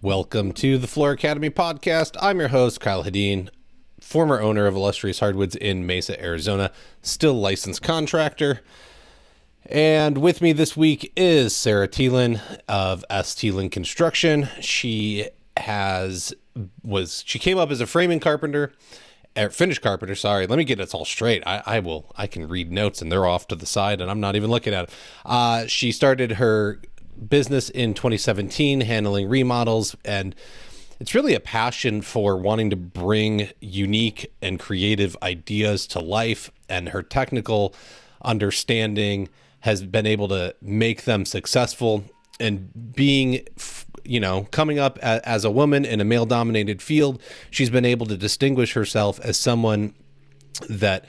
Welcome to the Floor Academy podcast. I'm your host, Kyle Hedin, former owner of Illustrious Hardwoods in Mesa, Arizona, still licensed contractor. And with me this week is Sarah Thelen of Thelen Construction. She came up as a framing carpenter, finished carpenter, sorry. Let me get this all straight. I can read notes and they're off to the side and I'm not even looking at it. She started her business in 2017 handling remodels, and it's really a passion for wanting to bring unique and creative ideas to life, and her technical understanding has been able to make them successful. And being, coming up as a woman in a male dominated field, she's been able to distinguish herself as someone that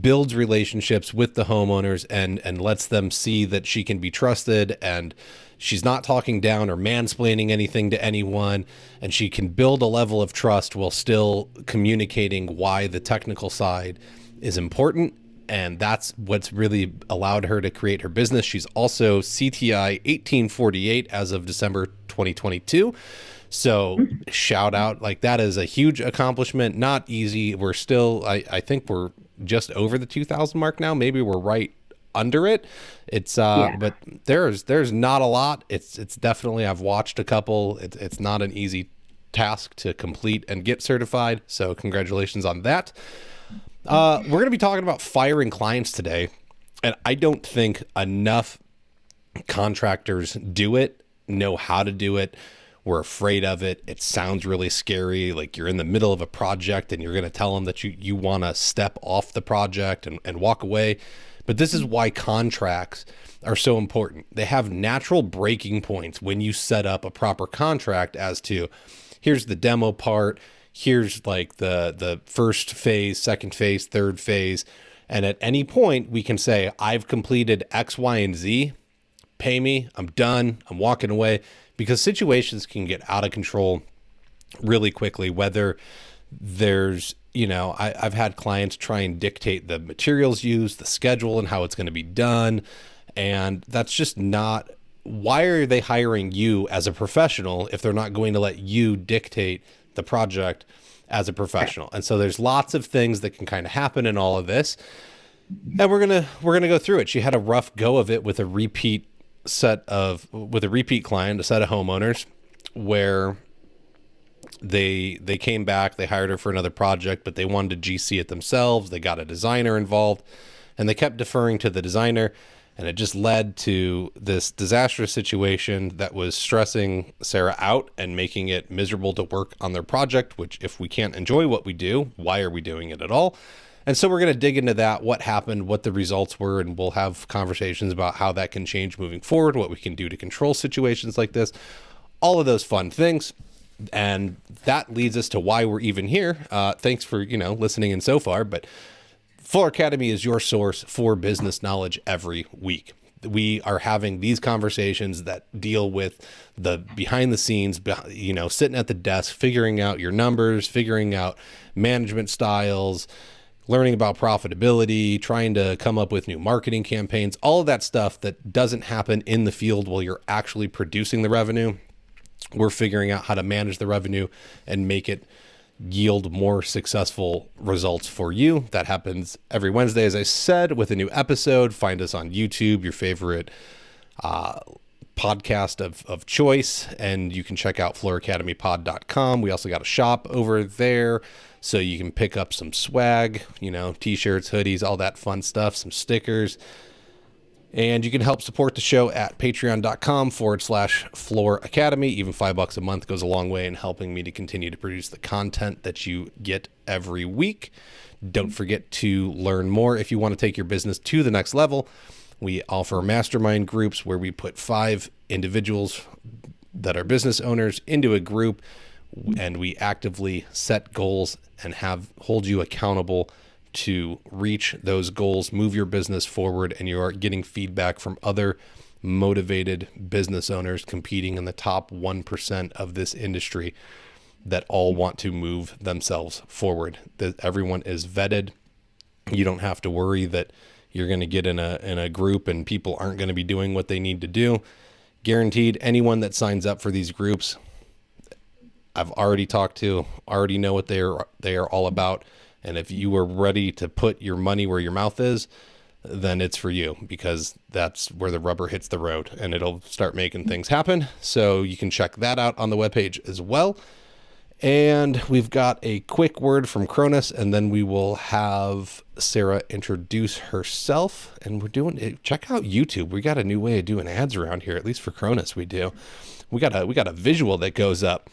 builds relationships with the homeowners and lets them see that she can be trusted, and she's not talking down or mansplaining anything to anyone, and she can build a level of trust while still communicating why the technical side is important. And that's what's really allowed her to create her business. She's also CTI 1848 as of December 2022. So shout out, like, that is a huge accomplishment. Not easy. We're still, I think we're just over the 2000 mark now. Maybe we're right under it. It's but there's not a lot. It's definitely, I've watched a couple. It's not an easy task to complete and get certified. So congratulations on that. We're going to be talking about firing clients today. And I don't think enough contractors know how to do it. We're afraid of it. It sounds really scary. Like you're in the middle of a project and you're going to tell them that you want to step off the project and walk away. But this is why contracts are so important. They have natural breaking points when you set up a proper contract as to, here's the demo part, here's like the first phase, second phase, third phase. And at any point we can say, I've completed X, Y, and Z. Pay me. I'm done. I'm walking away. Because situations can get out of control really quickly, whether there's, I've had clients try and dictate the materials used, the schedule, and how it's going to be done. And that's just not, why are they hiring you as a professional if they're not going to let you dictate the project as a professional? And so there's lots of things that can kind of happen in all of this. And we're going to go through it. She had a rough go of it with a repeat client, a set of homeowners, where they came back, they hired her for another project, but they wanted to GC it themselves. They got a designer involved and they kept deferring to the designer, and it just led to this disastrous situation that was stressing Sarah out and making it miserable to work on their project, which, if we can't enjoy what we do, why are we doing it at all? And so we're going to dig into that, what happened, what the results were, and we'll have conversations about how that can change moving forward, what we can do to control situations like this, all of those fun things. And that leads us to why we're even here. Thanks for, listening in so far, but Floor Academy is your source for business knowledge every week. We are having these conversations that deal with the behind the scenes, sitting at the desk, figuring out your numbers, figuring out management styles, learning about profitability, trying to come up with new marketing campaigns, all of that stuff that doesn't happen in the field while you're actually producing the revenue. We're figuring out how to manage the revenue and make it yield more successful results for you. That happens every Wednesday, as I said, with a new episode. Find us on YouTube, your favorite podcast of choice, and you can check out flooracademypod.com. We also got a shop over there, so you can pick up some swag, t-shirts, hoodies, all that fun stuff, some stickers. And you can help support the show at patreon.com/Floor Academy. Even $5 a month goes a long way in helping me to continue to produce the content that you get every week. Don't forget to learn more if you want to take your business to the next level. We offer mastermind groups where we put 5 individuals that are business owners into a group, and we actively set goals and hold you accountable to reach those goals, move your business forward, and you are getting feedback from other motivated business owners competing in the top 1% of this industry that all want to move themselves forward. That everyone is vetted. You don't have to worry that you're going to get in a group and people aren't going to be doing what they need to do. Guaranteed, anyone that signs up for these groups, I've already talked to, already know what they are all about. And if you are ready to put your money where your mouth is, then it's for you, because that's where the rubber hits the road and it'll start making things happen. So you can check that out on the webpage as well. And we've got a quick word from Cronus, and then we will have Sarah introduce herself. And we're doing it. Check out YouTube. We got a new way of doing ads around here, at least for Cronus we do. We got a visual that goes up.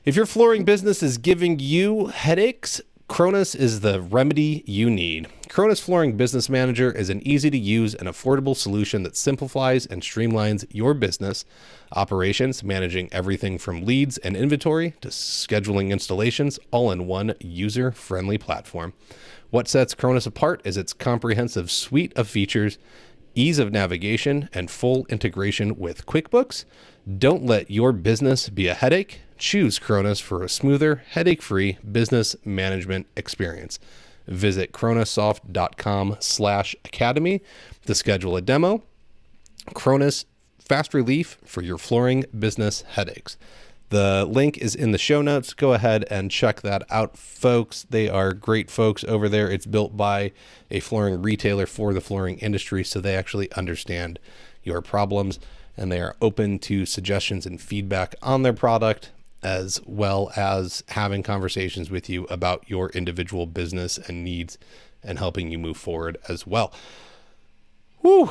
If your flooring business is giving you headaches, Cronus is the remedy you need. Cronus Flooring Business Manager is an easy-to-use and affordable solution that simplifies and streamlines your business operations, managing everything from leads and inventory to scheduling installations, all in one user-friendly platform. What sets Cronus apart is its comprehensive suite of features, ease of navigation, and full integration with QuickBooks. Don't let your business be a headache. Choose Cronus for a smoother, headache-free business management experience. Visit cronusoft.com/academy to schedule a demo. Cronus, fast relief for your flooring business headaches. The link is in the show notes. Go ahead and check that out, folks. They are great folks over there. It's built by a flooring retailer for the flooring industry, so they actually understand your problems, and they are open to suggestions and feedback on their product, as well as having conversations with you about your individual business and needs and helping you move forward as well. Whew.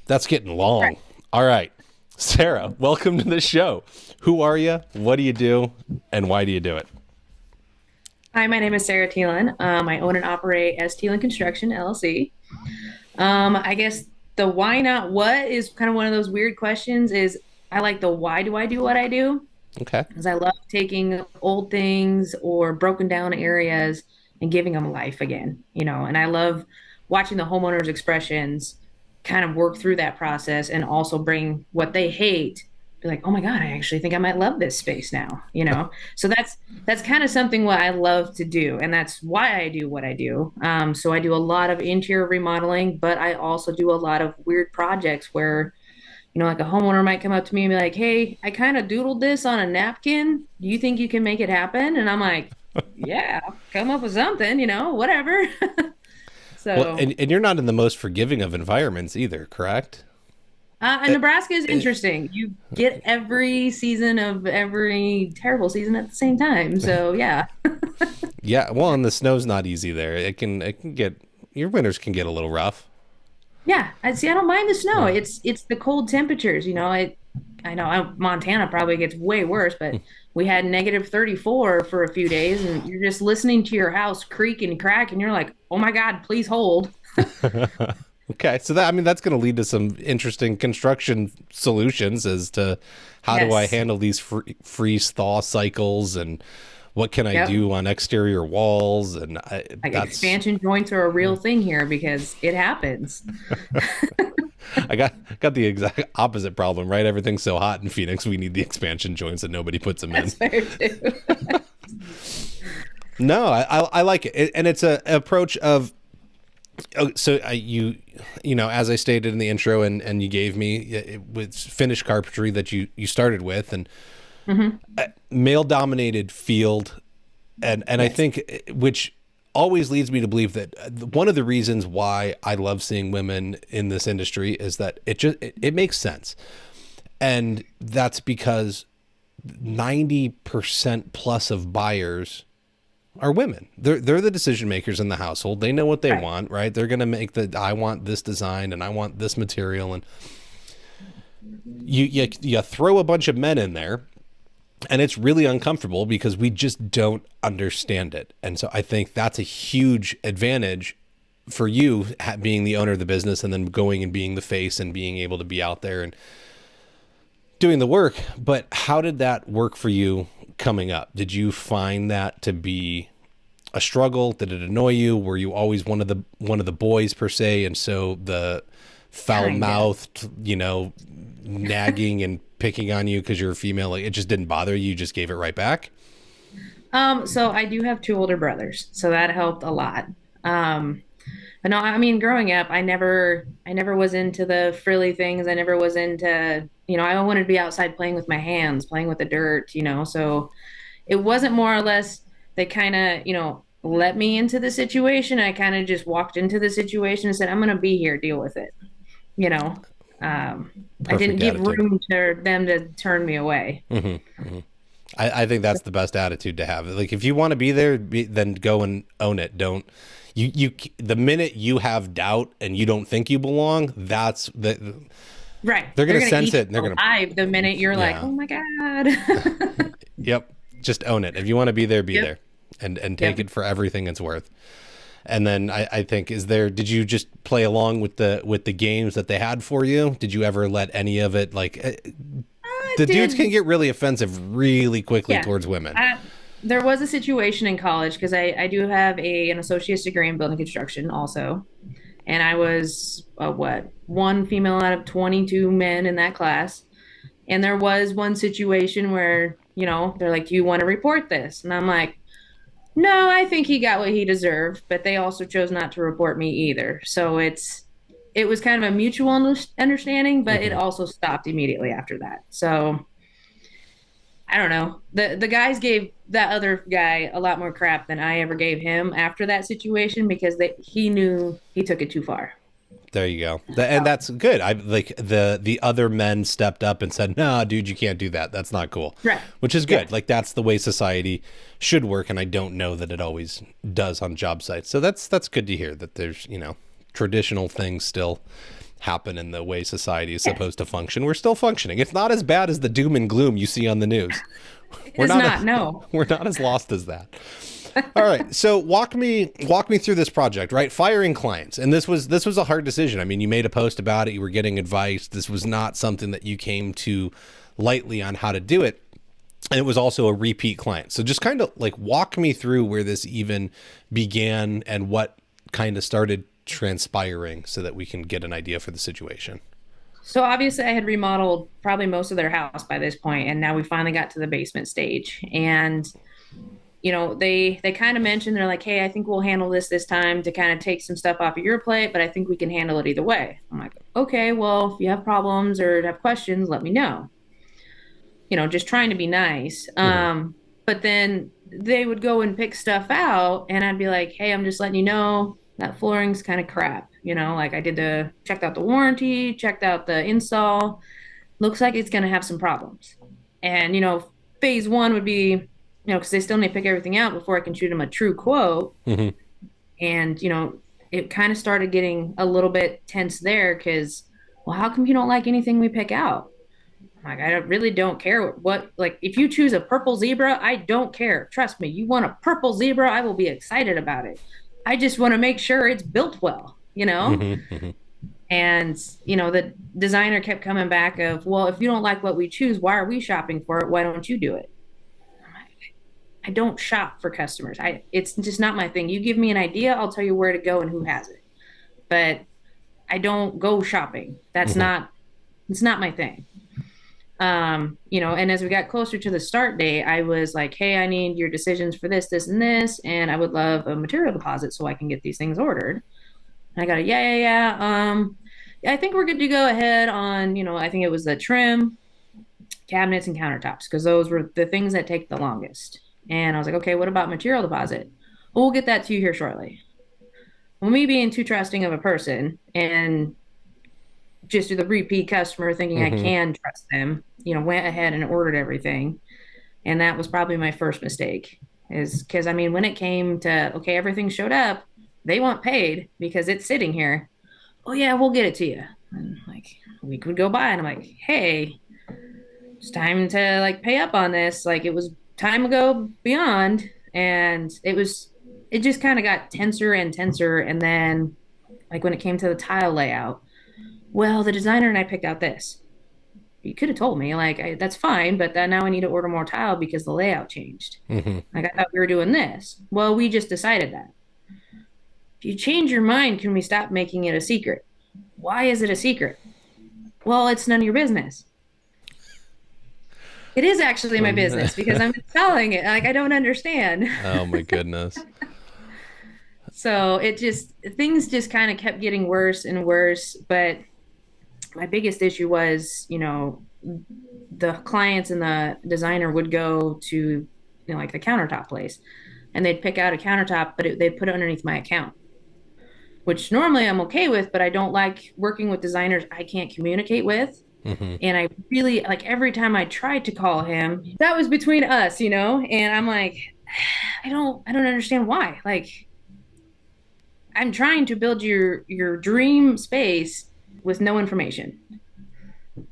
That's getting long. Right. All right. Sarah, welcome to the show. Who are you? What do you do? And why do you do it? Hi, my name is Sarah Thelen. I own and operate as Thelen Construction, LLC. I guess the why not what is kind of one of those weird questions. Is I like the why do I do what I do? Okay. Because I love taking old things or broken down areas and giving them life again, and I love watching the homeowners' expressions kind of work through that process and also bring what they hate, be like, oh my God, I actually think I might love this space now. So that's kind of something what I love to do. And that's why I do what I do. So I do a lot of interior remodeling, but I also do a lot of weird projects where like a homeowner might come up to me and be like, hey, I kind of doodled this on a napkin. Do you think you can make it happen? And I'm like, yeah, come up with something, whatever. Well, So, and you're not in the most forgiving of environments either, correct? and Nebraska is interesting. You get every season of every terrible season at the same time. So, yeah. Yeah. Well, and the snow's not easy there. It can get, your winters can get a little rough. Yeah, I see. I don't mind the snow. It's the cold temperatures. I know Montana probably gets way worse, but we had -34 for a few days, and you're just listening to your house creak and crack, and you're like, "Oh my God, please hold." Okay, so that's going to lead to some interesting construction solutions as to how do I Yes. handle these freeze thaw cycles, and what can I Yep. do on exterior walls, and Like that's expansion joints are a real thing here because it happens. I got the exact opposite problem, right? Everything's so hot in Phoenix, we need the expansion joints and nobody puts them in. That's fair too. No, I like it, and it's a approach of. Oh, so as I stated in the intro, and you gave me with finished carpentry that you started with, and male dominated field, and I Yes. think, which always leads me to believe that one of the reasons why I love seeing women in this industry is that it makes sense, and that's because 90% plus of buyers are women. They're the decision makers in the household. They know what they Right. want, right? They're going to make I want this design and I want this material, and you throw a bunch of men in there, and it's really uncomfortable because we just don't understand it. And so I think that's a huge advantage for you, being the owner of the business and then going and being the face and being able to be out there and doing the work. But how did that work for you coming up? Did you find that to be a struggle? Did it annoy you? Were you always one of the boys per se, and so the foul Kinda. mouthed, nagging and picking on you because you're a female, like it just didn't bother you? You just gave it right back? So I do have two older brothers, so that helped a lot. But no, I mean, growing up, I never was into the frilly things. I never was into, I wanted to be outside playing with my hands, playing with the dirt, so it wasn't more or less they kind of, let me into the situation. I kind of just walked into the situation and said, I'm going to be here, deal with it. You know, I didn't Perfect give attitude. room to them to turn me away. I think that's the best attitude to have. Like if you want to be there, then go and own it. Don't the minute you have doubt and you don't think you belong, Right. they're They're gonna going to sense eat it and they're you gonna alive the minute you're like, yeah. oh my God. Yep. Just own it. If you want to be there, be Yep. there. And take Yep. it for everything it's worth. And then I think did you just play along with the games that they had for you? Did you ever let any of it I the dudes can did. get really offensive really quickly Yeah. towards women. There was a situation in college because I do have an associate's degree in building construction also. And I was, one female out of 22 men in that class. And there was one situation where, they're like, do you want to report this? And I'm like, no, I think he got what he deserved, but they also chose not to report me either. So it was kind of a mutual understanding, but it Hmm. also stopped immediately after that. So I don't know. The guys gave that other guy a lot more crap than I ever gave him after that situation because he knew he took it too far. There you go. And that's good. I like the other men stepped up and said, "No, dude, you can't do that. That's not cool." Right. Which is Yeah. good. Like that's the way society should work, and I don't know that it always does on job sites. So that's good to hear that there's, traditional things still happen in the way society is Yes. supposed to function. We're still functioning. It's not as bad as the doom and gloom you see on the news. It We're is not not. as No. we're not as lost as that. All right. So walk me through this project, right? Firing clients. And this was a hard decision. I mean, you made a post about it, you were getting advice. This was not something that you came to lightly on how to do it. And it was also a repeat client. So just kind of like walk me through where this even began and what kind of started transpiring so that we can get an idea for the situation. So obviously I had remodeled probably most of their house by this point, and now we finally got to the basement stage. And they kind of mentioned they're like, "Hey, I think we'll handle this time to kind of take some stuff off of your plate, but I think we can handle it either way." I'm like, "Okay, well, if you have problems or have questions, let me know." Just trying to be nice. Hmm. But then they would go and pick stuff out, and I'd be like, "Hey, I'm just letting you know that flooring's kind of crap." Like I did checked out the warranty, checked out the install. Looks like it's going to have some problems. And phase one would be, because they still need to pick everything out before I can shoot them a true quote. Hmm. And it kind of started getting a little bit tense there because, well, how come you don't like anything we pick out? Like, really don't care like, if you choose a purple zebra, I don't care. Trust me, you want a purple zebra, I will be excited about it. I just want to make sure it's built well. Hmm. Hmm. And, the designer kept coming back of, well, if you don't like what we choose, why are we shopping for it? Why don't you do it? I don't shop for customers. It's just not my thing. You give me an idea, I'll tell you where to go and who has it. But I don't go shopping. Hmm. It's not my thing. And as we got closer to the start date, I was like, hey, I need your decisions for this, and this, and I would love a material deposit so I can get these things ordered. And I got a yeah, I think we're good to go ahead on, I think it was the trim, cabinets, and countertops because those were the things that take the longest. And I was like, okay, what about material deposit? Well, we'll get that to you here shortly. Well, me being too trusting of a person and just the repeat customer thinking I Hmm. can trust them, went ahead and ordered everything. And that was probably my first mistake is because, I mean, when it came to, okay, everything showed up, they want paid because it's sitting here. Oh, yeah, we'll get it to you. And like a week would go by and I'm like, hey, it's time to like pay up on this. Like it was time ago beyond. And it just kind of got tenser and tenser. And then like when it came to the tile layout, well, the designer and I picked out this. You could have told me, like, that's fine, but then now I need to order more tile because the layout changed. Hmm. Like, I thought we were doing this. Well, we just decided that. If you change your mind, can we stop making it a secret? Why is it a secret? Well, it's none of your business. It is actually my business because I'm selling it. Like, I don't understand. Oh my goodness. So it just things just kind of kept getting worse and worse. But my biggest issue was, the clients and the designer would go to, like the countertop place, and they'd pick out a countertop, but they'd put it underneath my account, which normally I'm okay with, but I don't like working with designers I can't communicate with. Hmm. And I really like every time I tried to call him, that was between us, and I'm like, I don't understand why. Like, I'm trying to build your dream space with no information.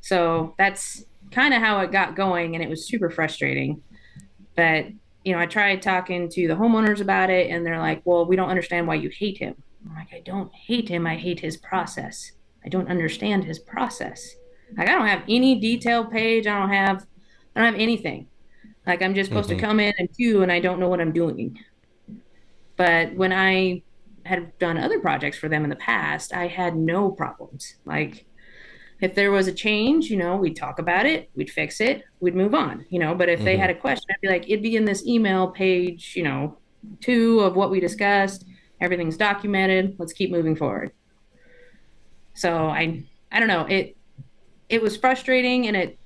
So that's kind of how it got going, and it was super frustrating. But I tried talking to the homeowners about it, and they're like, "Well, we don't understand why you hate him." I'm like, "I don't hate him. I hate his process. I don't understand his process. Like, I don't have any detail page. I don't have anything. Like, I'm just supposed to Hmm. come in and do, and I don't know what I'm doing." But when I had done other projects for them in the past, I had no problems. Like, if there was a change, we'd talk about it, we'd fix it, we'd move on, but if they Hmm. had a question, I'd be like, it'd be in this email page, two of what we discussed. Everything's documented. Let's keep moving forward. So I don't know. It was frustrating, and it,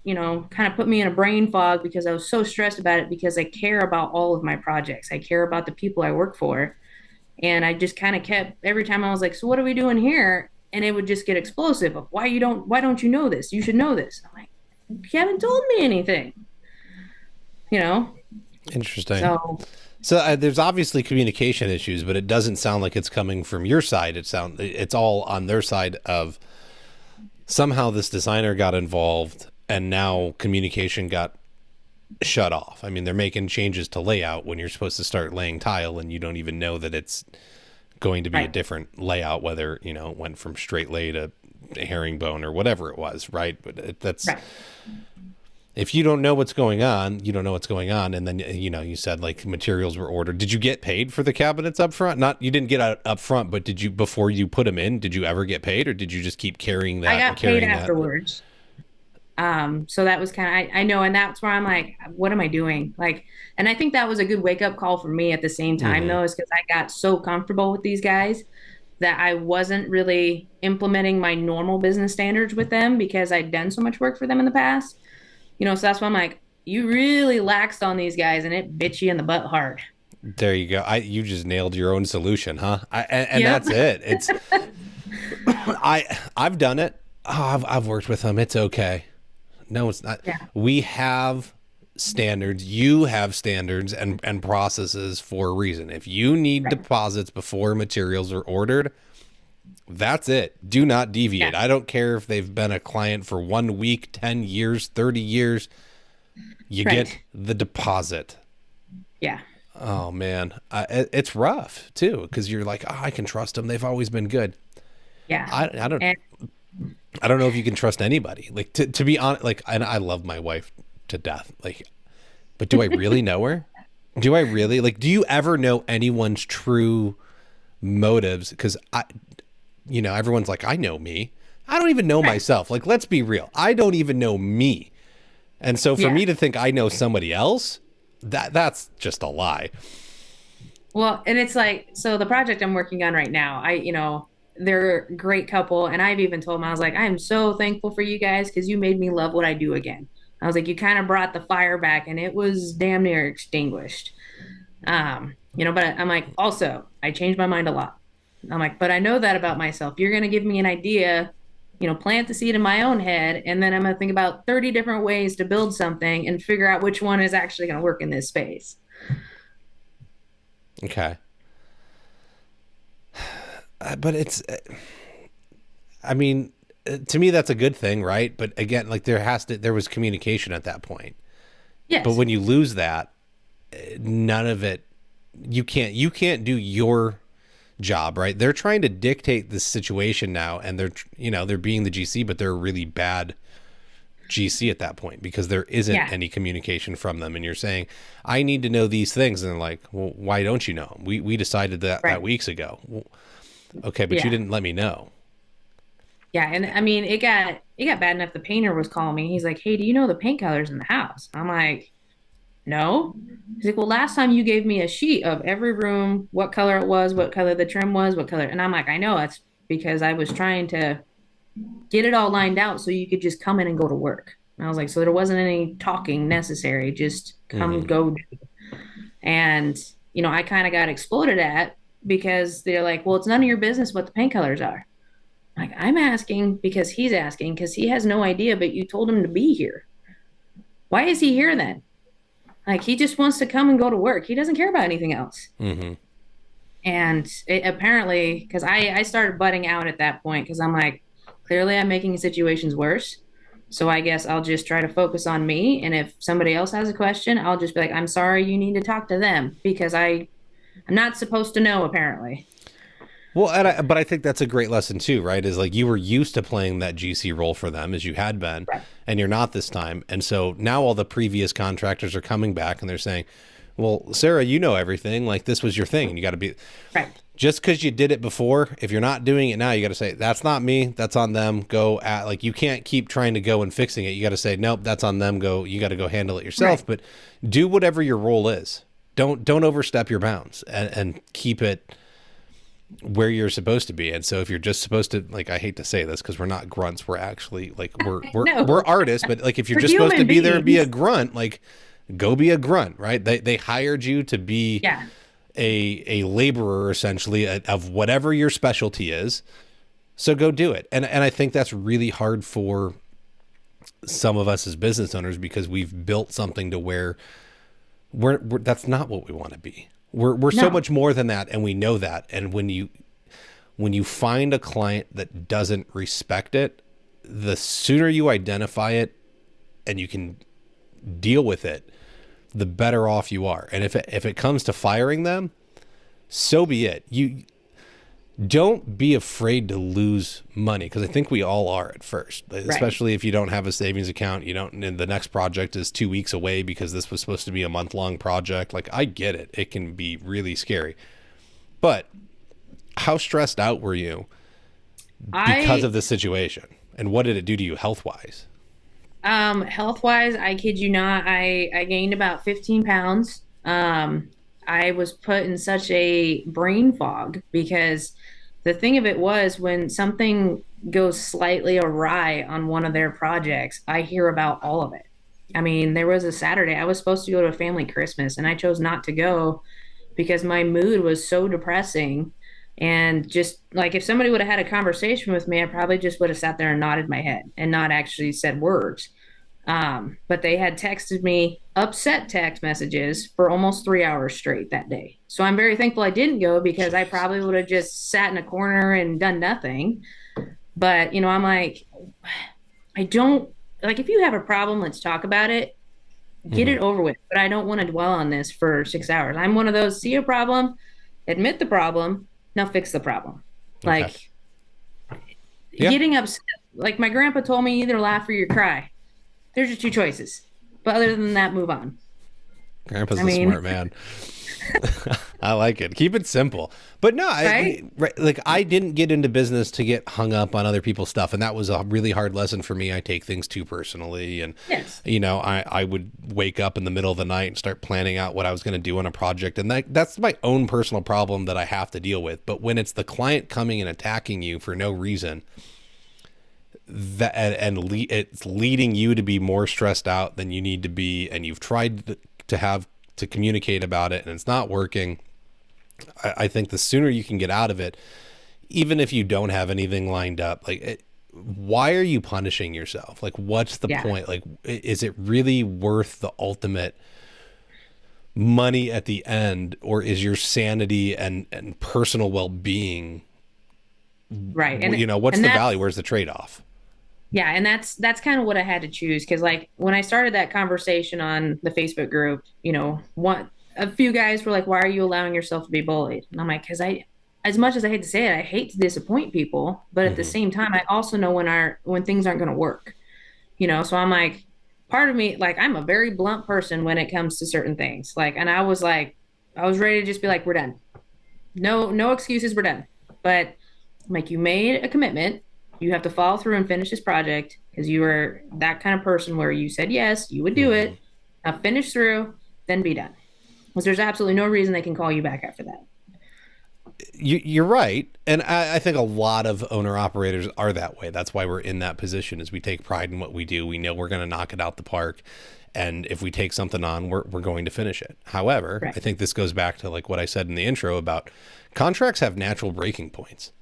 kind of put me in a brain fog because I was so stressed about it because I care about all of my projects. I care about the people I work for. And I just kind of kept every time I was like, so what are we doing here? And it would just get explosive of why don't you know this? You should know this. I'm like, you haven't told me anything, you know? Interesting. So So there's obviously communication issues, but it doesn't sound like it's coming from your side. It's all on their side of somehow this designer got involved and now communication got shut off. I mean, they're making changes to layout when you're supposed to start laying tile and you don't even know that it's going to be a right, different layout, whether, it went from straight lay to herringbone or whatever it was, right? But that's right. if you don't know what's going on, you don't know what's going on. And then, you said like materials were ordered. Did you get paid for the cabinets up front? Not, you didn't get out up front, but did you, before you put them in, did you ever get paid or did you just keep carrying I that and got paid carrying that? afterwards. So that was kind of, I know, and that's where I'm like, what am I doing? Like, and I think that was a good wake up call for me at the same time, Mm-hmm. though, is because I got so comfortable with these guys that I wasn't really implementing my normal business standards with them because I'd done so much work for them in the past. So that's why I'm like, you really laxed on these guys and it bit you in the butt hard. There you go. You just nailed your own solution, huh? And Yep. that's it. I've done it. Oh, I've worked with them. It's okay. No, it's not. Yeah. We have standards. You have standards and processes for a reason. If you need Right. deposits before materials are ordered, that's it. Do not deviate. Yeah. I don't care if they've been a client for 1 week, 10 years, 30 years. You get Right. the deposit. Yeah. Oh man, it's rough too because you're like, oh, I can trust them. They've always been good. Yeah. I don't And I don't know if you can trust anybody. Like to be honest, like, and I love my wife to death. Like, but do I really know her? Do I really like? Do you ever know anyone's true motives? Because everyone's like, I know me. I don't even know right. myself. Like, let's be real. I don't even know me. And so for Yeah. me to think I know somebody else, that's just a lie. Well, and it's like, so the project I'm working on right now, they're a great couple. And I've even told them, I was like, I am so thankful for you guys because you made me love what I do again. I was like, you kind of brought the fire back and it was damn near extinguished. But I'm like, also, I changed my mind a lot. I'm like, but I know that about myself. You're going to give me an idea, plant the seed in my own head, and then I'm going to think about 30 different ways to build something and figure out which one is actually going to work in this space. Okay. But I mean, to me, that's a good thing, right? But again, like there was communication at that point. But Yes. when you lose that, none of it, you can't do your job, right? They're trying to dictate this situation now, and they're being the GC, but they're a really bad GC at that point because there isn't Yeah. any communication from them. And you're saying, I need to know these things. And they're like, well, why don't you know? We decided that Right. weeks ago. Well, okay, but you Yeah. didn't let me know. Yeah. And I mean, it got bad enough. The painter was calling me. He's like, "Hey, do you know the paint colors in the house?" I'm like, No. He's like, well, last time you gave me a sheet of every room, what color it was, what color the trim was, what color. And I'm like, I know that's because I was trying to get it all lined out so you could just come in and go to work. And I was like, so there wasn't any talking necessary, just come Hmm. go. And, I kind of got exploded at because they're like, well, it's none of your business what the paint colors are. Like, I'm asking because he's asking because he has no idea, but you told him to be here. Why is he here then? Like, he just wants to come and go to work. He doesn't care about anything else. Hmm. And it apparently, because I started butting out at that point because I'm like, clearly I'm making situations worse. So I guess I'll just try to focus on me. And if somebody else has a question, I'll just be like, I'm sorry, you need to talk to them because I'm not supposed to know, apparently. Well, but I think that's a great lesson too, right? Is like you were used to playing that GC role for them as you had been, Right. and you're not this time. And so now all the previous contractors are coming back and they're saying, well, Sarah, you know everything. Like this was your thing. And you got to be, Right. just because you did it before, if you're not doing it now, you got to say, that's not me. That's on them. Go at, like, you can't keep trying to go and fixing it. You got to say, nope, that's on them. Go, you got to go handle it yourself, Right. but do whatever your role is. Don't overstep your bounds and keep it where you're supposed to be. And so if you're just supposed to, like, I hate to say this because we're not grunts, we're actually like we're No, artists, but like if you're we're just supposed to human be there and be a beings. grunt, like go be a grunt, right? They hired you to be Yeah. a laborer essentially of whatever your specialty is. So go do it. And I think that's really hard for some of us as business owners because we've built something to where we're that's not what we want to be. We're so No. much more than that, and we know that. And when you find a client that doesn't respect it, the sooner you identify it and you can deal with it, the better off you are. And if it comes to firing them, so be it. You don't be afraid to lose money because I think we all are at first, Right. especially if you don't have a savings account. You don't, and the next project is 2 weeks away because this was supposed to be a month-long project. Like I get it. It can be really scary. But how stressed out were you because of I the situation? And what did it do to you health-wise? Health wise, I kid you not, I gained about 15 pounds. I was put in such a brain fog because the thing of it was when something goes slightly awry on one of their projects, I hear about all of it. I mean, there was a Saturday I was supposed to go to a family Christmas and I chose not to go because my mood was so depressing. And just like if somebody would have had a conversation with me, I probably just would have sat there and nodded my head and not actually said words. But they had texted me upset text messages for almost 3 hours straight that day. So I'm very thankful I didn't go because I Jeez. probably would have just sat in a corner and done nothing. But, I'm like, I don't like if you have a problem, let's talk about it, get Hmm. it over with. But I don't want to dwell on this for 6 hours. I'm one of those see a problem, admit the problem, now fix the problem. Okay. Like Yeah. getting upset, like my grandpa told me, either laugh or you cry. There's your two choices. But other than that, move on. I Grandpa's a mean, smart man. I like it. Keep it simple. But no, right? right, like I didn't get into business to get hung up on other people's stuff, and that was a really hard lesson for me. I take things too personally, and Yes. I would wake up in the middle of the night and start planning out what I was going to do on a project, and that's my own personal problem that I have to deal with. But when it's the client coming and attacking you for no reason, that it's leading you to be more stressed out than you need to be, and you've tried to have to communicate about it, and it's not working. I think the sooner you can get out of it, even if you don't have anything lined up, why are you punishing yourself? Like, what's the Yeah. point? Like, is it really worth the ultimate money at the end, or is your sanity and personal well being? Right. What's And the value? that's Where's the trade off? yeah, and that's kind of what I had to choose because like when I started that conversation on the Facebook group, one a few guys were like, "Why are you allowing yourself to be bullied?" And I'm like, "Because as much as I hate to say it, I hate to disappoint people, but at the Hmm. same time, I also know when things aren't going to work, So I'm like, part of me, like, I'm a very blunt person when it comes to certain things, like, and I was like, I was ready to just be like, "We're done, no excuses, we're done." But I'm like, you made a commitment. You have to follow through and finish this project because you were that kind of person where you said yes, you would do Hmm. it. Now finish through. then be done. Because there's absolutely no reason they can call you back after that. You're right, and I think a lot of owner operators are that way. That's why we're in that position. Is we take pride in what we do. We know we're going to knock it out the park, and if we take something on, we're going to finish it. However, Right. I think this goes back to like what I said in the intro about contracts have natural breaking points,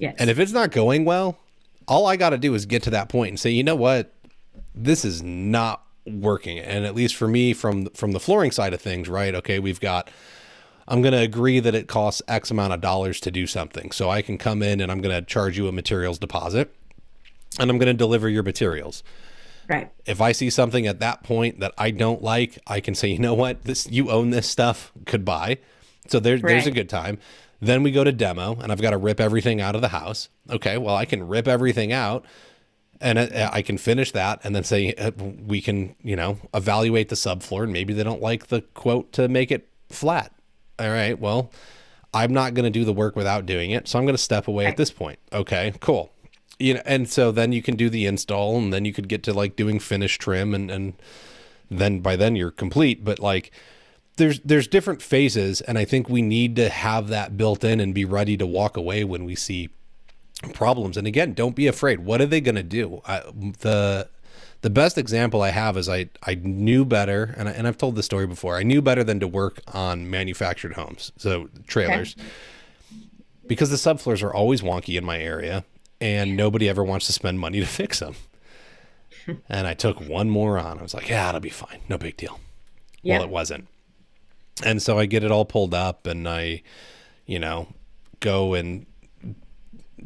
and Yes. if it's not going well, all I got to do is get to that point and say, you know what, this is not working. And at least for me, from the flooring side of things, right? Okay, we've got, I'm going to agree that it costs X amount of dollars to do something. So I can come in and I'm going to charge you a materials deposit and I'm going to deliver your materials. Right. If I see something at that point that I don't like, I can say, you know what, this, you own this stuff, goodbye. So there's a Right. good time. Then we go to demo and I've got to rip everything out of the house. Okay, well, I can rip everything out and I can finish that and then say, we can, evaluate the subfloor and maybe they don't like the quote to make it flat. All right, well, I'm not going to do the work without doing it. So I'm going to step away at Right. this point. Okay, cool. And so then you can do the install and then you could get to like doing finish trim and then by then you're complete. But like there's different phases. And I think we need to have that built in and be ready to walk away when we see problems. And again, don't be afraid. What are they going to do? The best example I have is I knew better, and I've told this story before. I knew better than to work on manufactured homes, so Okay. trailers, because the subfloors are always wonky in my area, and nobody ever wants to spend money to fix them. And I took one more on. I was like, yeah, it'll be fine, no big deal. Well, it Yep. wasn't, and so I get it all pulled up, and I, you know, go and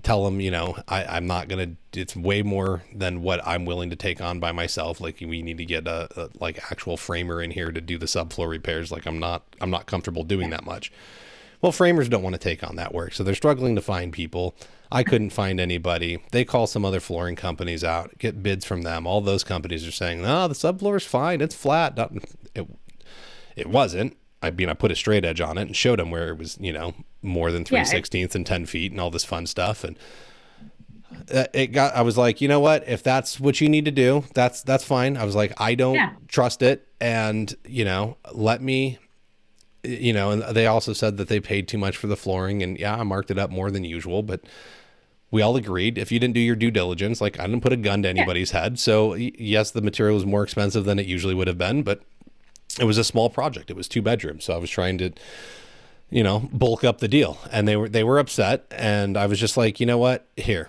tell them, I'm not gonna. It's way more than what I'm willing to take on by myself. Like we need to get a like actual framer in here to do the subfloor repairs. Like I'm not comfortable doing that much. Well, framers don't want to take on that work, so they're struggling to find people. I couldn't find anybody. They call some other flooring companies out, get bids from them. All those companies are saying, no, the subfloor is fine. It's flat. It, it wasn't. I mean, I put a straight edge on it and showed them where it was, more than three Yeah. sixteenths and 10 feet and all this fun stuff. And I was like, you know what, if that's what you need to do, that's fine. I was like, I don't Yeah. trust it. And, let me, and they also said that they paid too much for the flooring and yeah, I marked it up more than usual, but we all agreed if you didn't do your due diligence, like I didn't put a gun to Yeah. anybody's head. So yes, the material was more expensive than it usually would have been, but it was a small project. It was 2 bedrooms. So I was trying to, bulk up the deal and they were upset. And I was just like, you know what, here,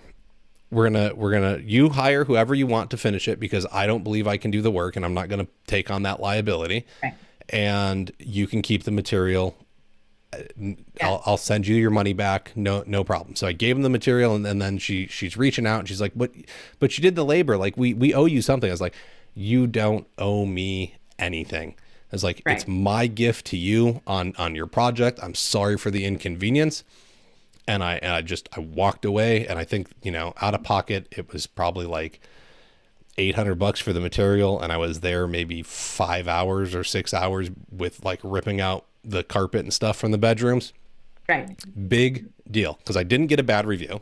we're gonna you hire whoever you want to finish it because I don't believe I can do the work and I'm not going to take on that liability. Right. And you can keep the material. Yeah. I'll send you your money back. No problem. So I gave him the material and then she's reaching out and she's like, but you did the labor. Like we owe you something. I was like, you don't owe me anything. I was like, Right. it's my gift to you on your project. I'm sorry for the inconvenience. And I walked away and I think, out of pocket, it was probably like $800 for the material. And I was there maybe 5 hours or 6 hours with like ripping out the carpet and stuff from the bedrooms. Right. Big deal. Cause I didn't get a bad review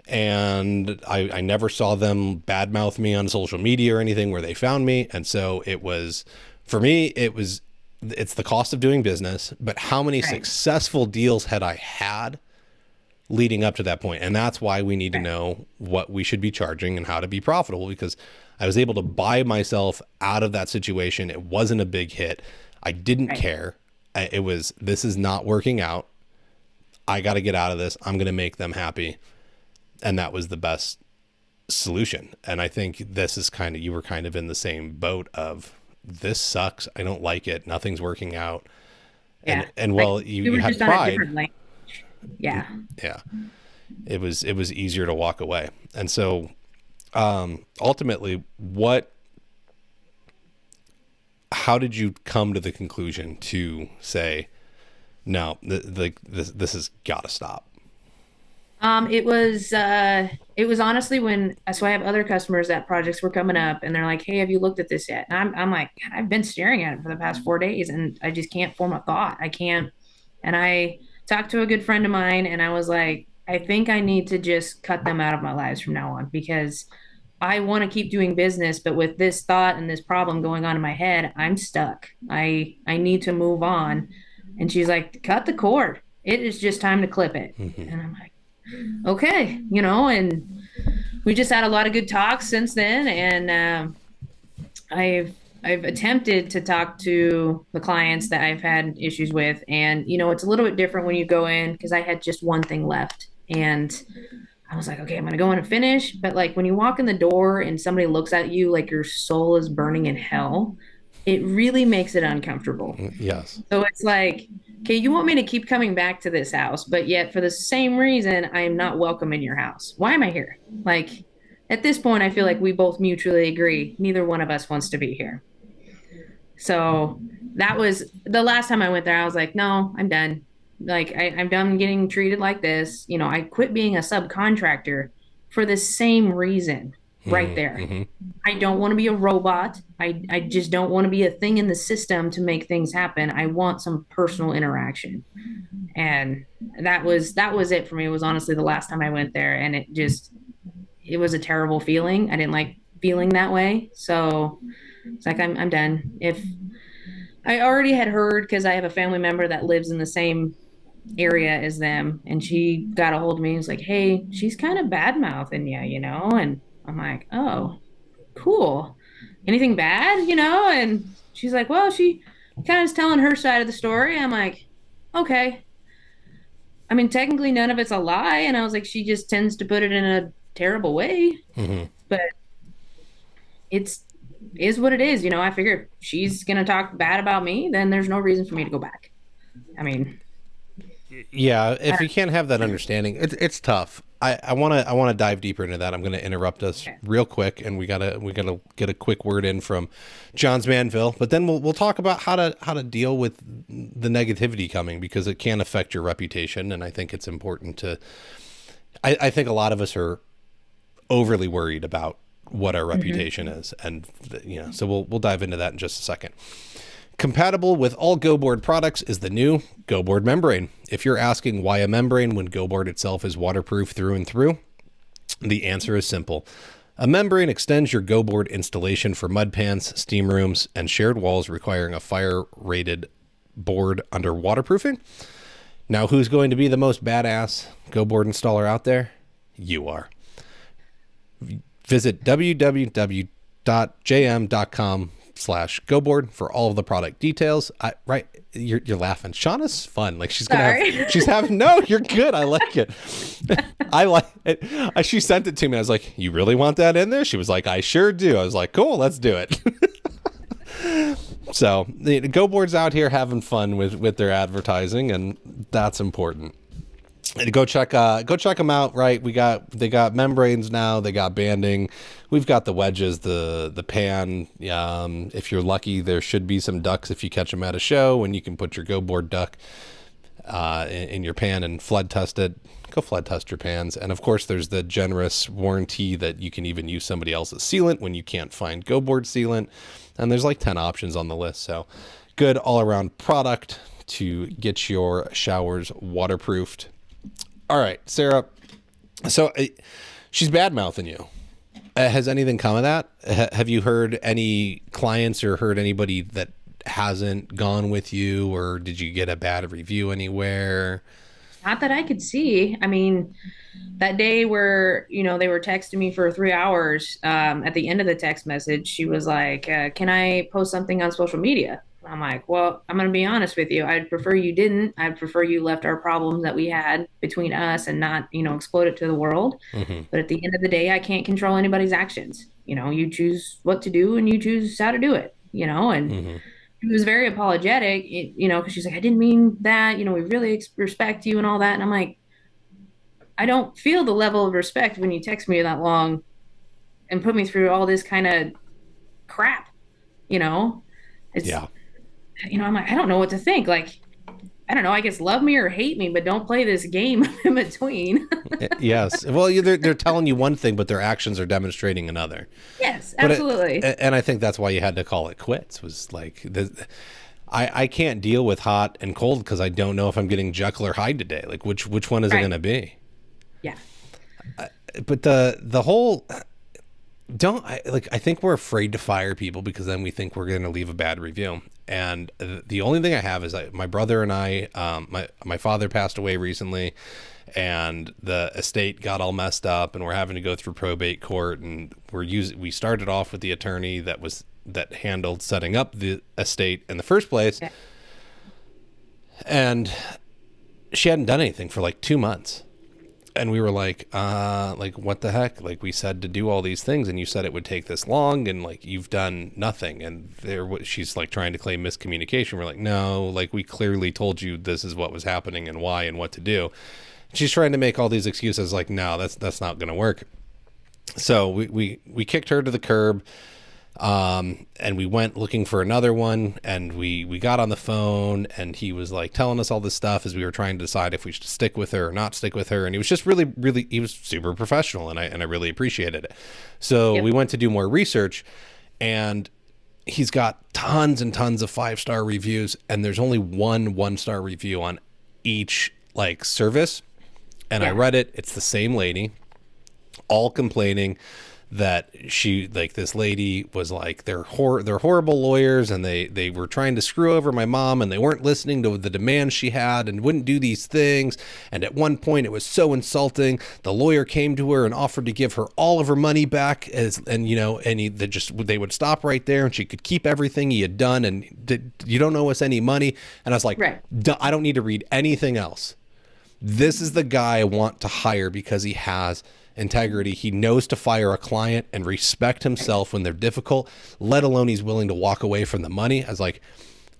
and I never saw them badmouth me on social media or anything where they found me. And so it was, for me, it's the cost of doing business, but how many Right. successful deals had I had leading up to that point? And that's why we need to Right. know what we should be charging and how to be profitable, because I was able to buy myself out of that situation. It wasn't a big hit. I didn't Right. care. It was, this is not working out. I got to get out of this. I'm going to make them happy. And that was the best solution. And I think this is kind of, you were kind of in the same boat of this sucks. I don't like it. Nothing's working out. Yeah. And Like well, we you were had just on a pride. different lane. Yeah. Yeah. It was easier to walk away. And so, ultimately how did you come to the conclusion to say, no, this has got to stop? It was honestly when, so I have other customers that projects were coming up and they're like, hey, have you looked at this yet? And I'm like, "God, I've been staring at it for the past 4 days and I just can't form a thought. I can't. And I talked to a good friend of mine and I was like, I think I need to just cut them out of my lives from now on because I want to keep doing business, but with this thought and this problem going on in my head, I'm stuck. I need to move on. And she's like, cut the cord. It is just time to clip it. Hmm. And I'm like, okay, and we just had a lot of good talks since then. And I've attempted to talk to the clients that I've had issues with, and it's a little bit different when you go in because I had just one thing left, and I was like, okay, I'm gonna go in and finish. But like when you walk in the door and somebody looks at you like your soul is burning in hell, it really makes it uncomfortable. Yes. So it's like, okay, you want me to keep coming back to this house, but yet for the same reason, I am not welcome in your house. Why am I here? Like at this point, I feel like we both mutually agree neither one of us wants to be here. So that was the last time I went there. I was like, no, I'm done. Like I'm done getting treated like this. I quit being a subcontractor for the same reason right there. Mm-hmm. I don't want to be a robot. I just don't want to be a thing in the system to make things happen. I want some personal interaction. And that was it for me. It was honestly the last time I went there, and it was a terrible feeling. I didn't like feeling that way. So it's like I'm done. If I already had heard, because I have a family member that lives in the same area as them, and she got a hold of me and was like, hey, she's kind of bad mouthing you. And I'm like, oh, cool. Anything bad, And she's like, well, she kind of is telling her side of the story. I'm like, okay. I mean, technically none of it's a lie. And I was like, she just tends to put it in a terrible way. Mm-hmm. But it's is what it is. I figure if she's gonna talk bad about me, then there's no reason for me to go back. I mean, Yeah, if I you can't have that understanding, it's tough. I wanna dive deeper into that. I'm gonna interrupt us okay. real quick, and we gotta get a quick word in from John's Manville, but then we'll talk about how to deal with the negativity coming, because it can affect your reputation, and I think it's important to. I think a lot of us are overly worried about what our Mhm. reputation is, and so we'll dive into that in just a second. Compatible with all GoBoard products is the new GoBoard membrane. If you're asking why a membrane when GoBoard itself is waterproof through and through, the answer is simple. A membrane extends your GoBoard installation for mud pans, steam rooms, and shared walls requiring a fire-rated board under waterproofing. Now, who's going to be the most badass GoBoard installer out there? You are. Visit www.jm.com/GoBoard for all of the product details. Right, you're laughing. Shauna's fun. Like Sorry. she's having. No, you're good. I like it. I like it. She sent it to me. I was like, "You really want that in there?" She was like, "I sure do." I was like, "Cool, let's do it." So the GoBoard's out here having fun with their advertising, and that's important. And go check them out. Right, they got membranes now. They got banding. We've got the wedges, the pan. If you're lucky, there should be some ducks if you catch them at a show, and you can put your GoBoard duck in your pan and flood test it. Go flood test your pans. And of course, there's the generous warranty that you can even use somebody else's sealant when you can't find GoBoard sealant. And there's like 10 options on the list. So good all around product to get your showers waterproofed. All right, Sarah. So she's bad mouthing you. Has anything come of that? Have you heard any clients or heard anybody that hasn't gone with you, or did you get a bad review anywhere? Not that I could see. I mean, that day where, they were texting me for 3 hours, at the end of the text message, she was like, can I post something on social media? I'm like, well, I'm going to be honest with you. I'd prefer you didn't. I'd prefer you left our problems that we had between us and not, explode it to the world. Mm-hmm. But at the end of the day, I can't control anybody's actions. You choose what to do and you choose how to do it, and Mm-hmm. she was very apologetic, because she's like, I didn't mean that, we really respect you and all that. And I'm like, I don't feel the level of respect when you text me that long and put me through all this kind of crap, you know? It's, Yeah. I'm like, I don't know what to think. Like, I don't know. I guess love me or hate me, but don't play this game in between. Yes. Well, they're telling you one thing, but their actions are demonstrating another. Yes, But absolutely. and I think that's why you had to call it quits. Was like I can't deal with hot and cold because I don't know if I'm getting Jekyll or Hyde today. Like which one is it Right. going to be? Yeah. But the whole I think we're afraid to fire people because then we think we're going to leave a bad review. And the only thing I have is my brother and I, my father passed away recently, and the estate got all messed up, and we're having to go through probate court. And we started off with the attorney that handled setting up the estate in the first place, Yeah. and she hadn't done anything for like 2 months. And we were like, what the heck? Like, we said to do all these things, and you said it would take this long, and like, you've done nothing. And she's like trying to claim miscommunication. We're like, no, like, we clearly told you this is what was happening and why and what to do. She's trying to make all these excuses. Like, no, that's not going to work. So we kicked her to the curb. And we went looking for another one, and we got on the phone, and he was like telling us all this stuff as we were trying to decide if we should stick with her or not stick with her. And he was just really, he was super professional, and I really appreciated it. So Yep. we went to do more research, and he's got tons and tons of 5-star reviews, and there's only one star review on each like service. And I Yeah. read it. It's the same lady, all complaining that this lady was like, they're horrible lawyers, and they were trying to screw over my mom, and they weren't listening to the demands she had and wouldn't do these things. And at one point it was so insulting. The lawyer came to her and offered to give her all of her money back they would stop right there, and she could keep everything he had done. And you don't owe us any money. And I was like, Right. I don't need to read anything else. This is the guy I want to hire because he has integrity. He knows to fire a client and respect himself when they're difficult, let alone he's willing to walk away from the money. I was like,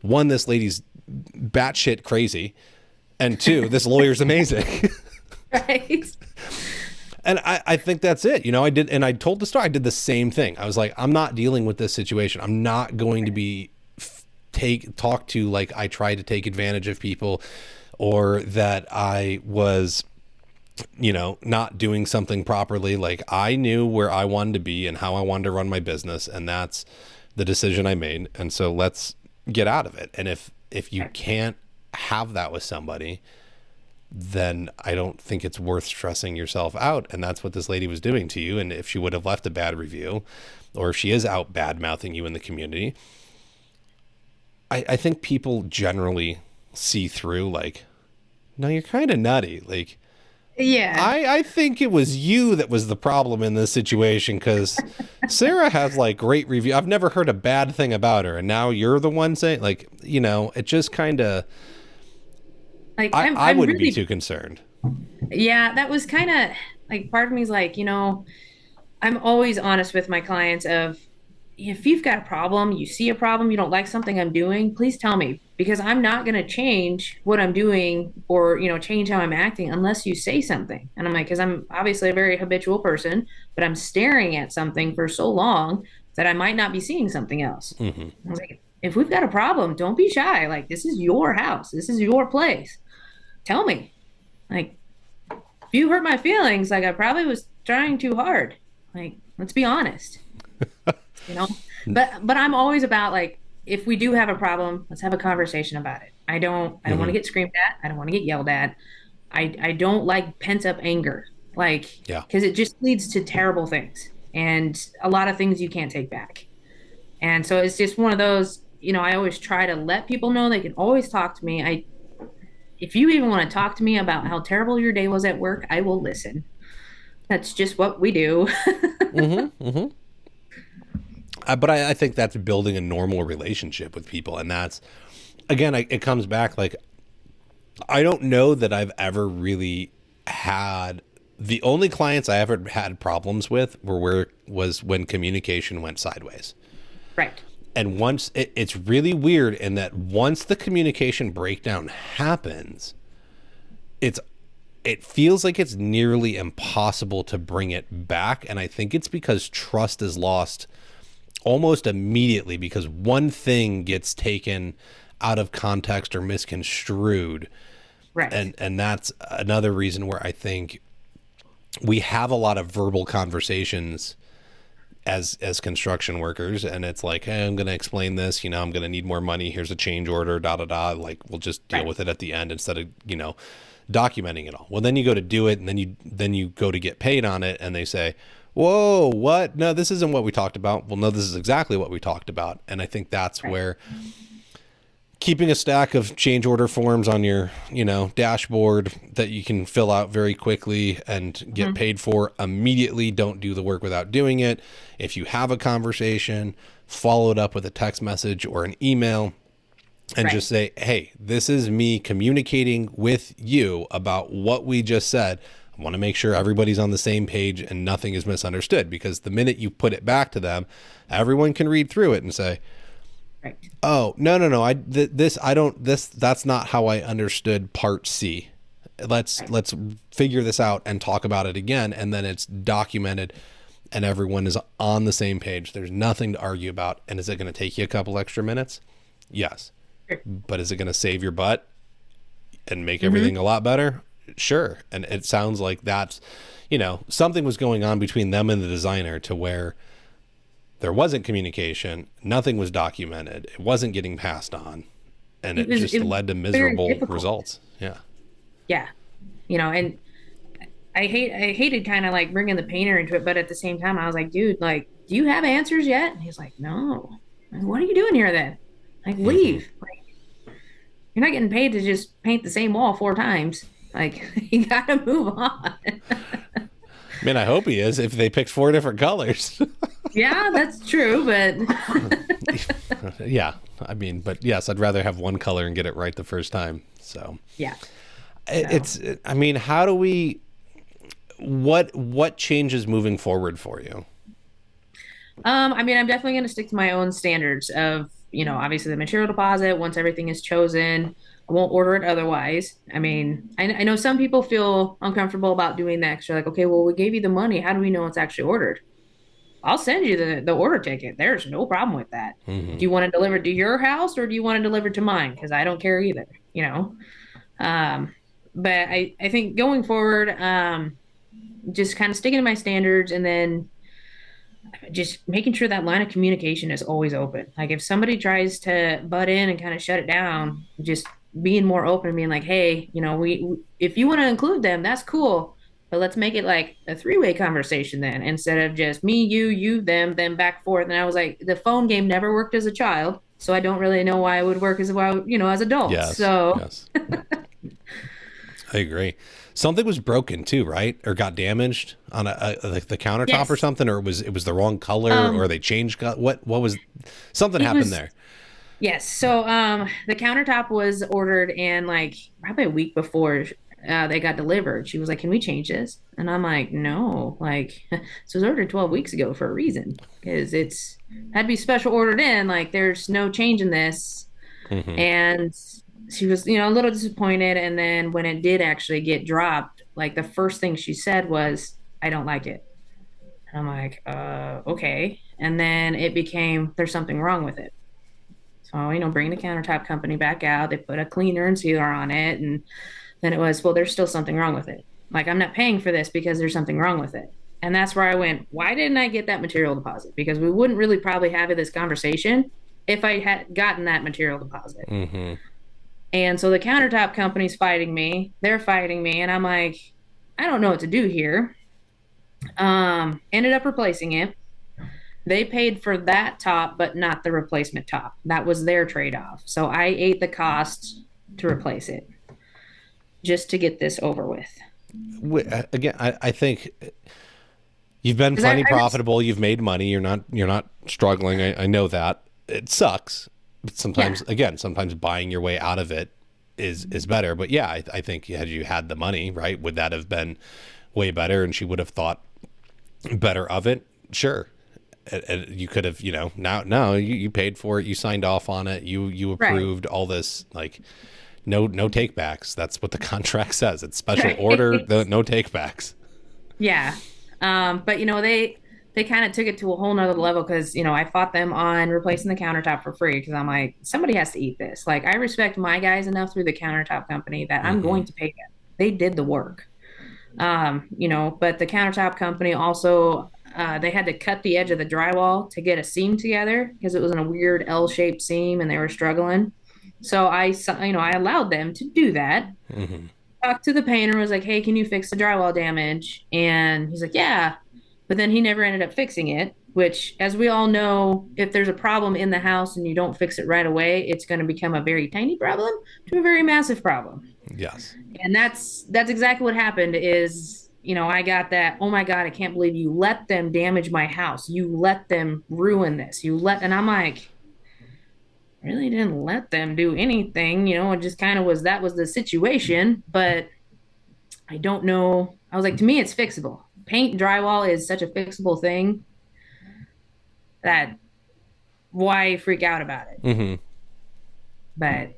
one, this lady's batshit crazy, and two, this lawyer's amazing. Right. And I think that's it. I told the story. I did the same thing. I was like, I'm not dealing with this situation. I'm not going to be talked to like I tried to take advantage of people, or that I was not doing something properly. Like, I knew where I wanted to be and how I wanted to run my business, and that's the decision I made. And so let's get out of it. And if you can't have that with somebody, then I don't think it's worth stressing yourself out. And that's what this lady was doing to you. And if she would have left a bad review, or if she is out bad mouthing you in the community, I think people generally see through, like, no, you're kind of nutty. Like, Yeah. I think it was you that was the problem in this situation, because Sarah has like great review. I've never heard a bad thing about her, and now you're the one saying, like, it just kind of. Like, I I'm wouldn't really, be too concerned. yeah, that was kind of like, part of me is like, I'm always honest with my clients of, if you've got a problem, you see a problem, you don't like something I'm doing, please tell me, because I'm not going to change what I'm doing, or, change how I'm acting unless you say something. And I'm like, because I'm obviously a very habitual person, but I'm staring at something for so long that I might not be seeing something else. Mm-hmm. I was like, if we've got a problem, don't be shy. Like, this is your house. This is your place. Tell me. Like, if you hurt my feelings, like, I probably was trying too hard. Like, let's be honest. you know but I'm always about, like, if we do have a problem, let's have a conversation about it. I don't want to get screamed at. I don't want to get yelled at. I don't like pent up anger, like, Yeah. because it just leads to terrible things, and a lot of things you can't take back. And so it's just one of those, I always try to let people know they can always talk to me. If you even want to talk to me about how terrible your day was at work, I will listen. That's just what we do. Mm-hmm. Mm-hmm. But I think that's building a normal relationship with people. And that's, again, it comes back, like, I don't know that I've ever really had, the only clients I ever had problems with was when communication went sideways. Right. And once it's really weird in that once the communication breakdown happens, it feels like it's nearly impossible to bring it back. And I think it's because trust is lost almost immediately, because one thing gets taken out of context or misconstrued. Right. And that's another reason where I think we have a lot of verbal conversations as construction workers, and it's like, hey, I'm going to explain this, I'm going to need more money. Here's a change order, like, we'll just deal with it at the end instead of, documenting it all. Well, then you go to do it, and then you go to get paid on it, and they say, Whoa, what? No, this isn't what we talked about. Well, no, this is exactly what we talked about. And I think that's Right. where keeping a stack of change order forms on your, dashboard that you can fill out very quickly and get Mhm. paid for immediately. Don't do the work without doing it. If you have a conversation, follow it up with a text message or an email and Right. just say, hey, this is me communicating with you about what we just said. I want to make sure everybody's on the same page and nothing is misunderstood, because the minute you put it back to them, everyone can read through it and say, Right. oh, no, that's not how I understood part C. Right. Let's figure this out and talk about it again. And then it's documented and everyone is on the same page. There's nothing to argue about. And is it going to take you a couple extra minutes? Yes. Sure. But is it going to save your butt and make Hmm. everything a lot better? Sure. And it sounds like that's, something was going on between them and the designer to where there wasn't communication, nothing was documented, it wasn't getting passed on, and it It just was led to very miserable difficult. results. Yeah. Yeah. And I hated kind of like bringing the painter into it, but at the same time, I was like, dude, like, do you have answers yet? And he's like, no. Like, what are you doing here then? Like, Mm-hmm. leave. Like, you're not getting paid to just paint the same wall 4 times. Like, you gotta move on. I mean, I hope he is if they picked four different colors. Yeah, that's true, but Yeah. I mean, but yes, I'd rather have one color and get it right the first time. So yeah. So, it's, I mean, how do we, what changes moving forward for you? I mean, I'm definitely going to stick to my own standards of, obviously the material deposit. Once everything is chosen, I won't order it otherwise. I mean, I know some people feel uncomfortable about doing the extra, like, okay, well, we gave you the money. How do we know it's actually ordered? I'll send you the order ticket. There's no problem with that. Mm-hmm. Do you want it delivered to your house or do you want it delivered to mine? Because I don't care either, you know? Um, but I think going forward, just kind of sticking to my standards and then just making sure that line of communication is always open. Like if somebody tries to butt in and kind of shut it down, just being more open and being like, hey, if you want to include them, that's cool. But let's make it like a three-way conversation then, instead of just me, you, them, then back forth. And I was like, the phone game never worked as a child, so I don't really know why it would work as well, as adults. Yes. So Yes. I agree. Something was broken too, right? Or got damaged on like the countertop or yes, something, or it was the wrong color, or um, they changed. What was something it happened was there? yes. So the countertop was ordered and like probably a week before they got delivered. She was like, "Can we change this?" And I'm like, "No, like this was ordered 12 weeks ago for a reason because it's had to be special ordered in. Like there's no change in this." Mm-hmm. And she was, a little disappointed. And then when it did actually get dropped, like the first thing she said was, "I don't like it." And I'm like, okay. And then it became, "There's something wrong with it." So, bring the countertop company back out. They put a cleaner and sealer on it. And then it was, well, there's still something wrong with it. Like, I'm not paying for this because there's something wrong with it. And that's where I went, why didn't I get that material deposit? Because we wouldn't really probably have this conversation if I had gotten that material deposit. Mm-hmm. And so the countertop company's fighting me. They're fighting me. And I'm like, I don't know what to do here. Ended up replacing it. They paid for that top, but not the replacement top. That was their trade off. So I ate the cost to replace it just to get this over with. Again, I think you've been Because I, plenty I was, profitable. You've made money. You're not struggling. I know that it sucks, but yeah, sometimes buying your way out of it is better. But yeah, I think had you had the money, right, would that have been way better, and she would have thought better of it? Sure. And you could have, now no, you paid for it, you signed off on it, you right, approved all this, like no take backs. That's what the contract says. It's special order, right, no take backs. yeah. But they kind of took it to a whole nother level because I fought them on replacing the countertop for free because I'm like, somebody has to eat this. Like I respect my guys enough through the countertop company that I'm Mm-hmm. going to pay them. They did the work. But the countertop company also they had to cut the edge of the drywall to get a seam together because it was in a weird L-shaped seam and they were struggling. So I allowed them to do that. Mm-hmm. Talked to the painter, was like, "Hey, can you fix the drywall damage?" And he's like, "Yeah." but then he never ended up fixing it, which, as we all know, if there's a problem in the house and you don't fix it right away, it's going to become a very tiny problem to a very massive problem. Yes. And that's exactly what happened is, I got that, oh my God, I can't believe you let them damage my house. You let them ruin this. And I'm like, really didn't let them do anything, it just kind of was that was the situation, but I don't know. I was like, to me, it's fixable. Paint drywall is such a fixable thing that why freak out about it? Mm-hmm. But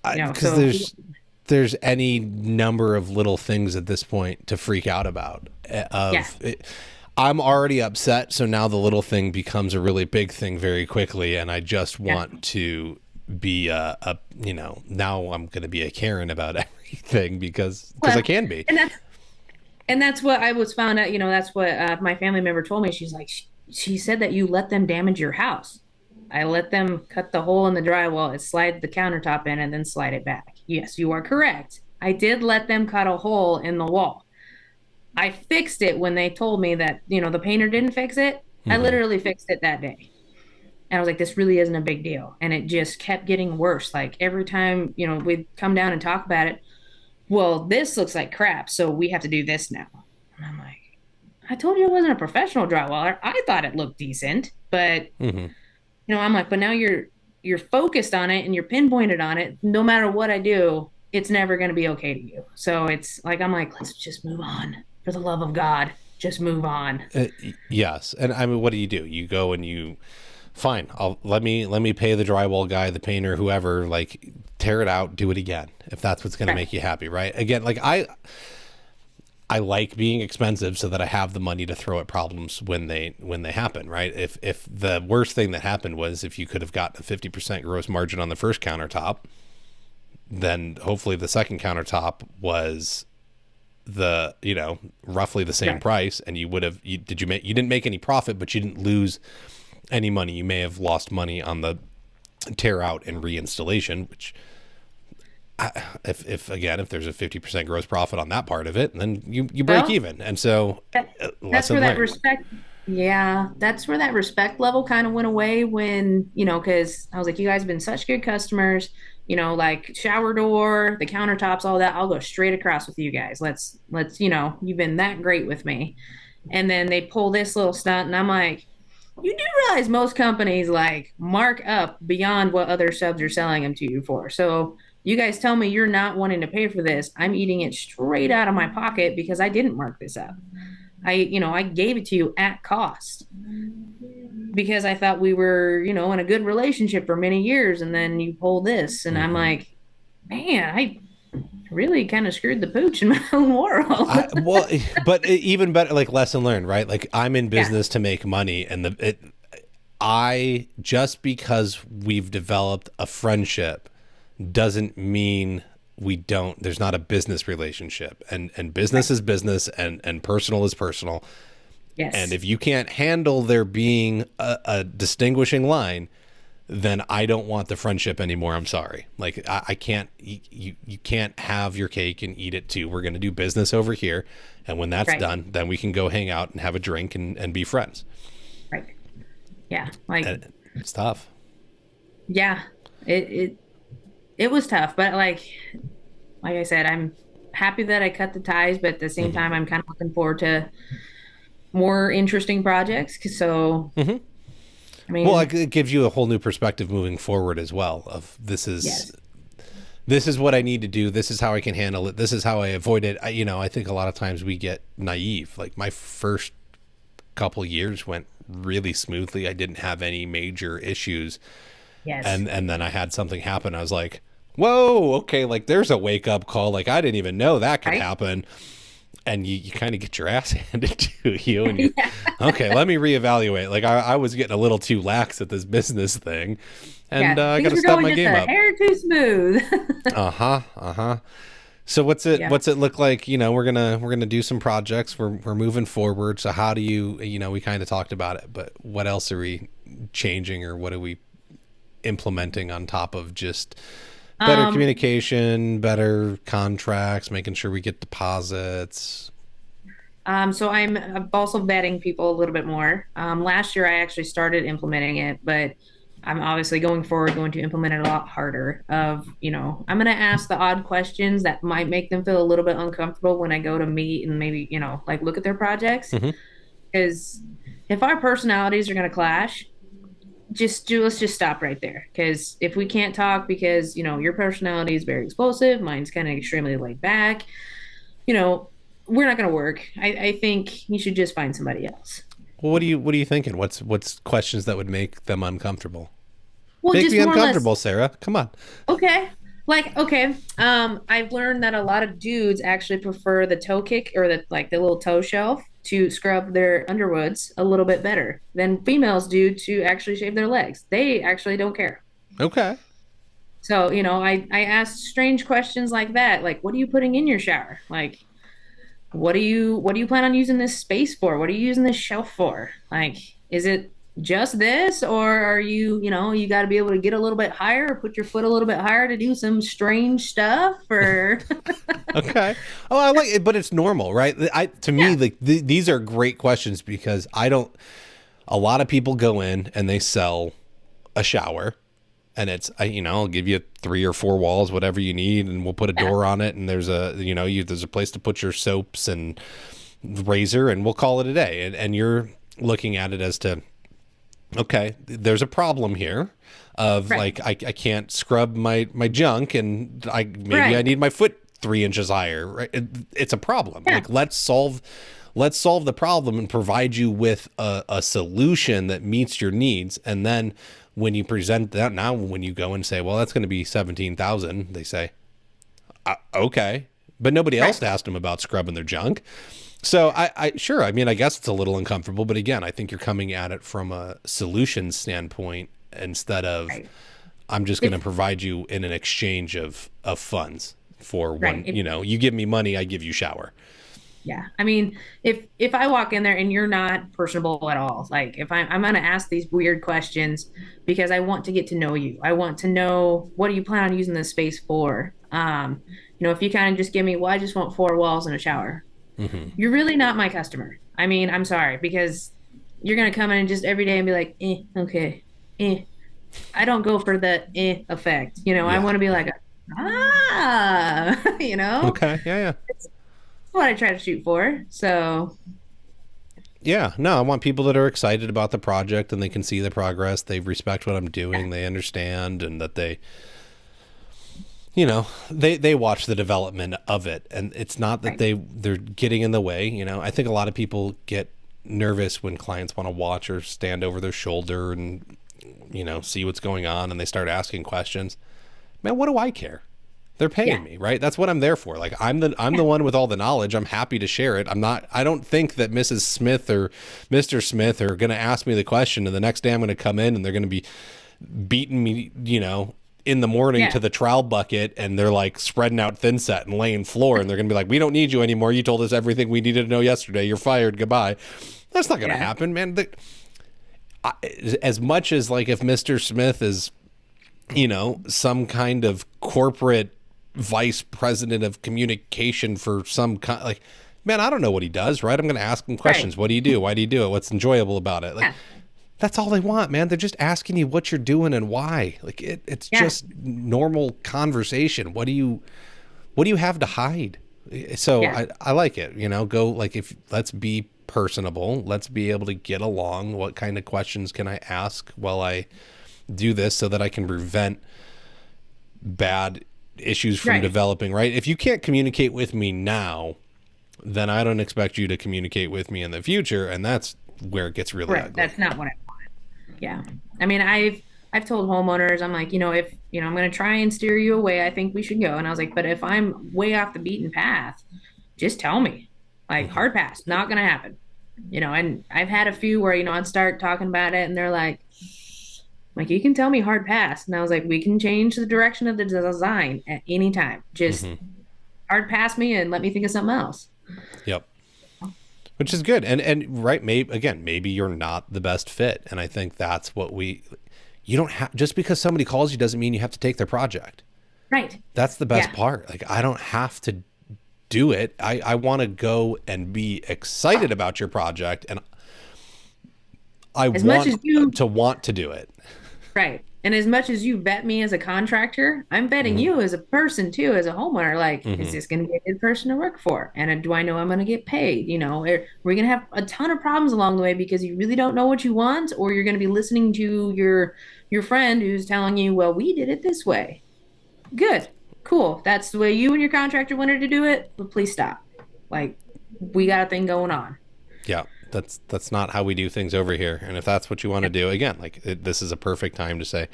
Because so there's any number of little things at this point to freak out about. yeah, I'm already upset, so now the little thing becomes a really big thing very quickly, and I just yeah, want to be now I'm going to be a Karen about everything because I well, can be. and that's what I was found out. That's what my family member told me. She's like, she said that you let them damage your house. I let them cut the hole in the drywall, and slide the countertop in, and then slide it back. Yes, you are correct. I did let them cut a hole in the wall. I fixed it when they told me that, the painter didn't fix it. I Hmm. literally fixed it that day. And I was like, this really isn't a big deal. And it just kept getting worse. Like every time, we'd come down and talk about it. Well, this looks like crap. So we have to do this now. And I'm like, I told you I wasn't a professional drywaller. I thought it looked decent. But, Hmm. I'm like, but now you're focused on it and you're pinpointed on it. No matter what I do, it's never going to be okay to you. So it's like, I'm like, let's just move on. For the love of God, just move on. Uh, yes, and I mean, what do? You go and fine. I'll let me pay the drywall guy, the painter, whoever. Like, tear it out, do it again if that's what's going to Right. make you happy, right? Again, like I like being expensive so that I have the money to throw at problems when they happen, right? If the worst thing that happened was if you could have gotten a 50% gross margin on the first countertop, then hopefully the second countertop was the roughly the same Right. price, and you didn't make any profit, but you didn't lose any money. You may have lost money on the tear out and reinstallation, which if again, if there's a 50% gross profit on that part of it, then you break Well, even. And so that's where lesson that learned. respect, yeah, that's where that respect level kind of went away when, because I was like, you guys have been such good customers, like shower door, the countertops, all that. I'll go straight across with you guys. Let's, you've been that great with me. And then they pull this little stunt, and I'm like, you do realize most companies like mark up beyond what other subs are selling them to you for. So you guys tell me you're not wanting to pay for this. I'm eating it straight out of my pocket because I didn't mark this up. I gave it to you at cost because I thought we were, in a good relationship for many years. And then you pull this, and I'm Hmm. like, man, I really kind of screwed the pooch in my own world. Well, but even better, like lesson learned, right? Like I'm in Yeah, business to make money, and I just because we've developed a friendship doesn't mean we don't there's not a business relationship, and business right. is business, and personal is personal. And Yes, if you can't handle there being a distinguishing line, then I don't want the friendship anymore. I'm sorry. Like I can't, you can't have your cake and eat it too. We're going to do business over here. And when that's right, done, then we can go hang out and have a drink and be friends. right. Yeah, like, And it's tough. yeah, it was tough, but like I said, I'm happy that I cut the ties, but at the same Hmm. time, I'm kind of looking forward to more interesting projects. So, Hmm. I Well, mean, it gives you a whole new perspective moving forward as well. Of yes. this is what I need to do. This is how I can handle it. This is how I avoid it. I think a lot of times we get naive. Like my first couple years went really smoothly. I didn't have any major issues, Yes. and then I had something happen. I was like, whoa, okay, like there's a wake up call. Like I didn't even know that could Right? happen. And you kind of get your ass handed to you, and Yeah. okay, let me reevaluate. Like I was getting a little too lax at this business thing, and Yeah. I got Things to were step going my just game a up. hair too smooth. Uh-huh. Uh-huh. So Yeah. what's it look like? We're gonna do some projects. We're moving forward. So how do we kind of talked about it, but what else are we changing, or what are we implementing on top of just better Um, communication, better contracts, making sure we get deposits? So I'm also vetting people a little bit more. Last year I actually started implementing it, but I'm obviously going forward going to implement it a lot harder. I'm going to ask the odd questions that might make them feel a little bit uncomfortable when I go to meet and maybe, like look at their projects. Hmm. Because if our personalities are going to clash, let's just stop right there. Because if we can't talk because, your personality is very explosive, mine's kind of extremely laid back, you know, we're not going to work. I think you should just find somebody else. Well, what are you thinking? What's questions that would make them uncomfortable? Well, Make just me more or less, uncomfortable, Sarah. Come on. okay. Like, okay, I've learned that a lot of dudes actually prefer the toe kick or the little toe shelf to scrub their underwoods a little bit better than females do to actually shave their legs. They actually don't care. Okay. So, I asked strange questions like that, like, what are you putting in your shower? Like, what do you plan on using this space for? What are you using this shelf for? Like, is it just this, or are you got to be able to get a little bit higher or put your foot a little bit higher to do some strange stuff or Okay. Oh, I like it, but it's normal, right? To me, yeah, like these are great questions because I don't. A lot of people go in and they sell a shower, and I'll give you 3 or 4 walls, whatever you need, and we'll put a yeah, door on it, and there's a place to put your soaps and razor, and we'll call it a day. And you're looking at it as to, okay, there's a problem here of right, like I can't scrub my junk, and maybe I right, need my foot 3 inches higher, right? It's a problem. yeah, Like let's solve the problem and provide you with a solution that meets your needs. And then when you present that, now when you go and say, well, that's going to be 17,000, they say, okay, but nobody right, else asked them about scrubbing their junk. So sure. I mean, I guess it's a little uncomfortable, but again, I think you're coming at it from a solution standpoint instead of right. I'm just going to If provide you in an exchange of funds for right, one, if you give me money, I give you shower. Yeah. I mean, if I walk in there and you're not personable at all, like if I'm gonna ask these weird questions because I want to get to know you. I want to know what do you plan on using this space for? If you kind of just give me, well, I just want 4 walls and a shower, Hmm. you're really not my customer. I mean, I'm sorry, because you're gonna come in and just every day and be like, okay, eh. I don't go for the effect. I Yeah. want to be like, ah, Okay. Yeah. Yeah. it's what I try to shoot for. So Yeah. No, I want people that are excited about the project and they can see the progress. They respect what I'm doing. They understand and that they watch the development of it. And it's not that right. they're getting in the way. I think a lot of people get nervous when clients want to watch or stand over their shoulder and, see what's going on and they start asking questions. Man, what do I care? They're paying Yeah. me, right? That's what I'm there for. Like I'm the one with all the knowledge. I'm happy to share it. I don't think that Mrs. Smith or Mr. Smith are going to ask me the question and the next day I'm going to come in and they're going to be beating me, in the morning Yeah. to the trowel bucket and they're like spreading out thin set and laying floor and they're going to be like, "We don't need you anymore. You told us everything we needed to know yesterday. You're fired. Goodbye." That's not going to Yeah. happen, man. As much as like if Mr. Smith is some kind of corporate vice president of communication for some kind, like, man, I don't know what he does, right? I'm going to ask him Right. questions. What do you do? Why do you do it? What's enjoyable about it? Like, Yeah. that's all they want, man. They're just asking you what you're doing and why. Like, it's Yeah. just normal conversation. What do you have to hide? So Yeah. I like it, go like, if let's be personable, let's be able to get along. What kind of questions can I ask while I do this so that I can prevent bad issues from Right. developing, right? If you can't communicate with me now, then I don't expect you to communicate with me in the future. And that's where it gets really Right. ugly. That's not what I want. Yeah. I mean, I've told homeowners, I'm like, if I'm going to try and steer you away, I think we should go. And I was like, but if I'm way off the beaten path, just tell me. Like Hmm. hard pass, not going to happen. And I've had a few where I'd start talking about it, and they're like, you can tell me hard pass. And I was like, we can change the direction of the design at any time. Just Hmm. hard pass me and let me think of something else. Yep. Which is good. And right, maybe you're not the best fit. And I think that's what you don't have, just because somebody calls you doesn't mean you have to take their project. Right. That's the best Yeah. part. Like, I don't have to do it. I want to go and be excited about your project, and I As much as you want to do it. Right. And as much as you vet me as a contractor, I'm vetting Hmm. you as a person too, as a homeowner. Like, is Hmm. this going to be a good person to work for? And do I know I'm going to get paid? Are we going to have a ton of problems along the way because you really don't know what you want, or you're going to be listening to your friend who's telling you, well, we did it this way. Good. Cool. That's the way you and your contractor wanted to do it, but please stop. Like, we got a thing going on. Yeah, that's not how we do things over here. And if that's what you want to do, again, this is a perfect time to say,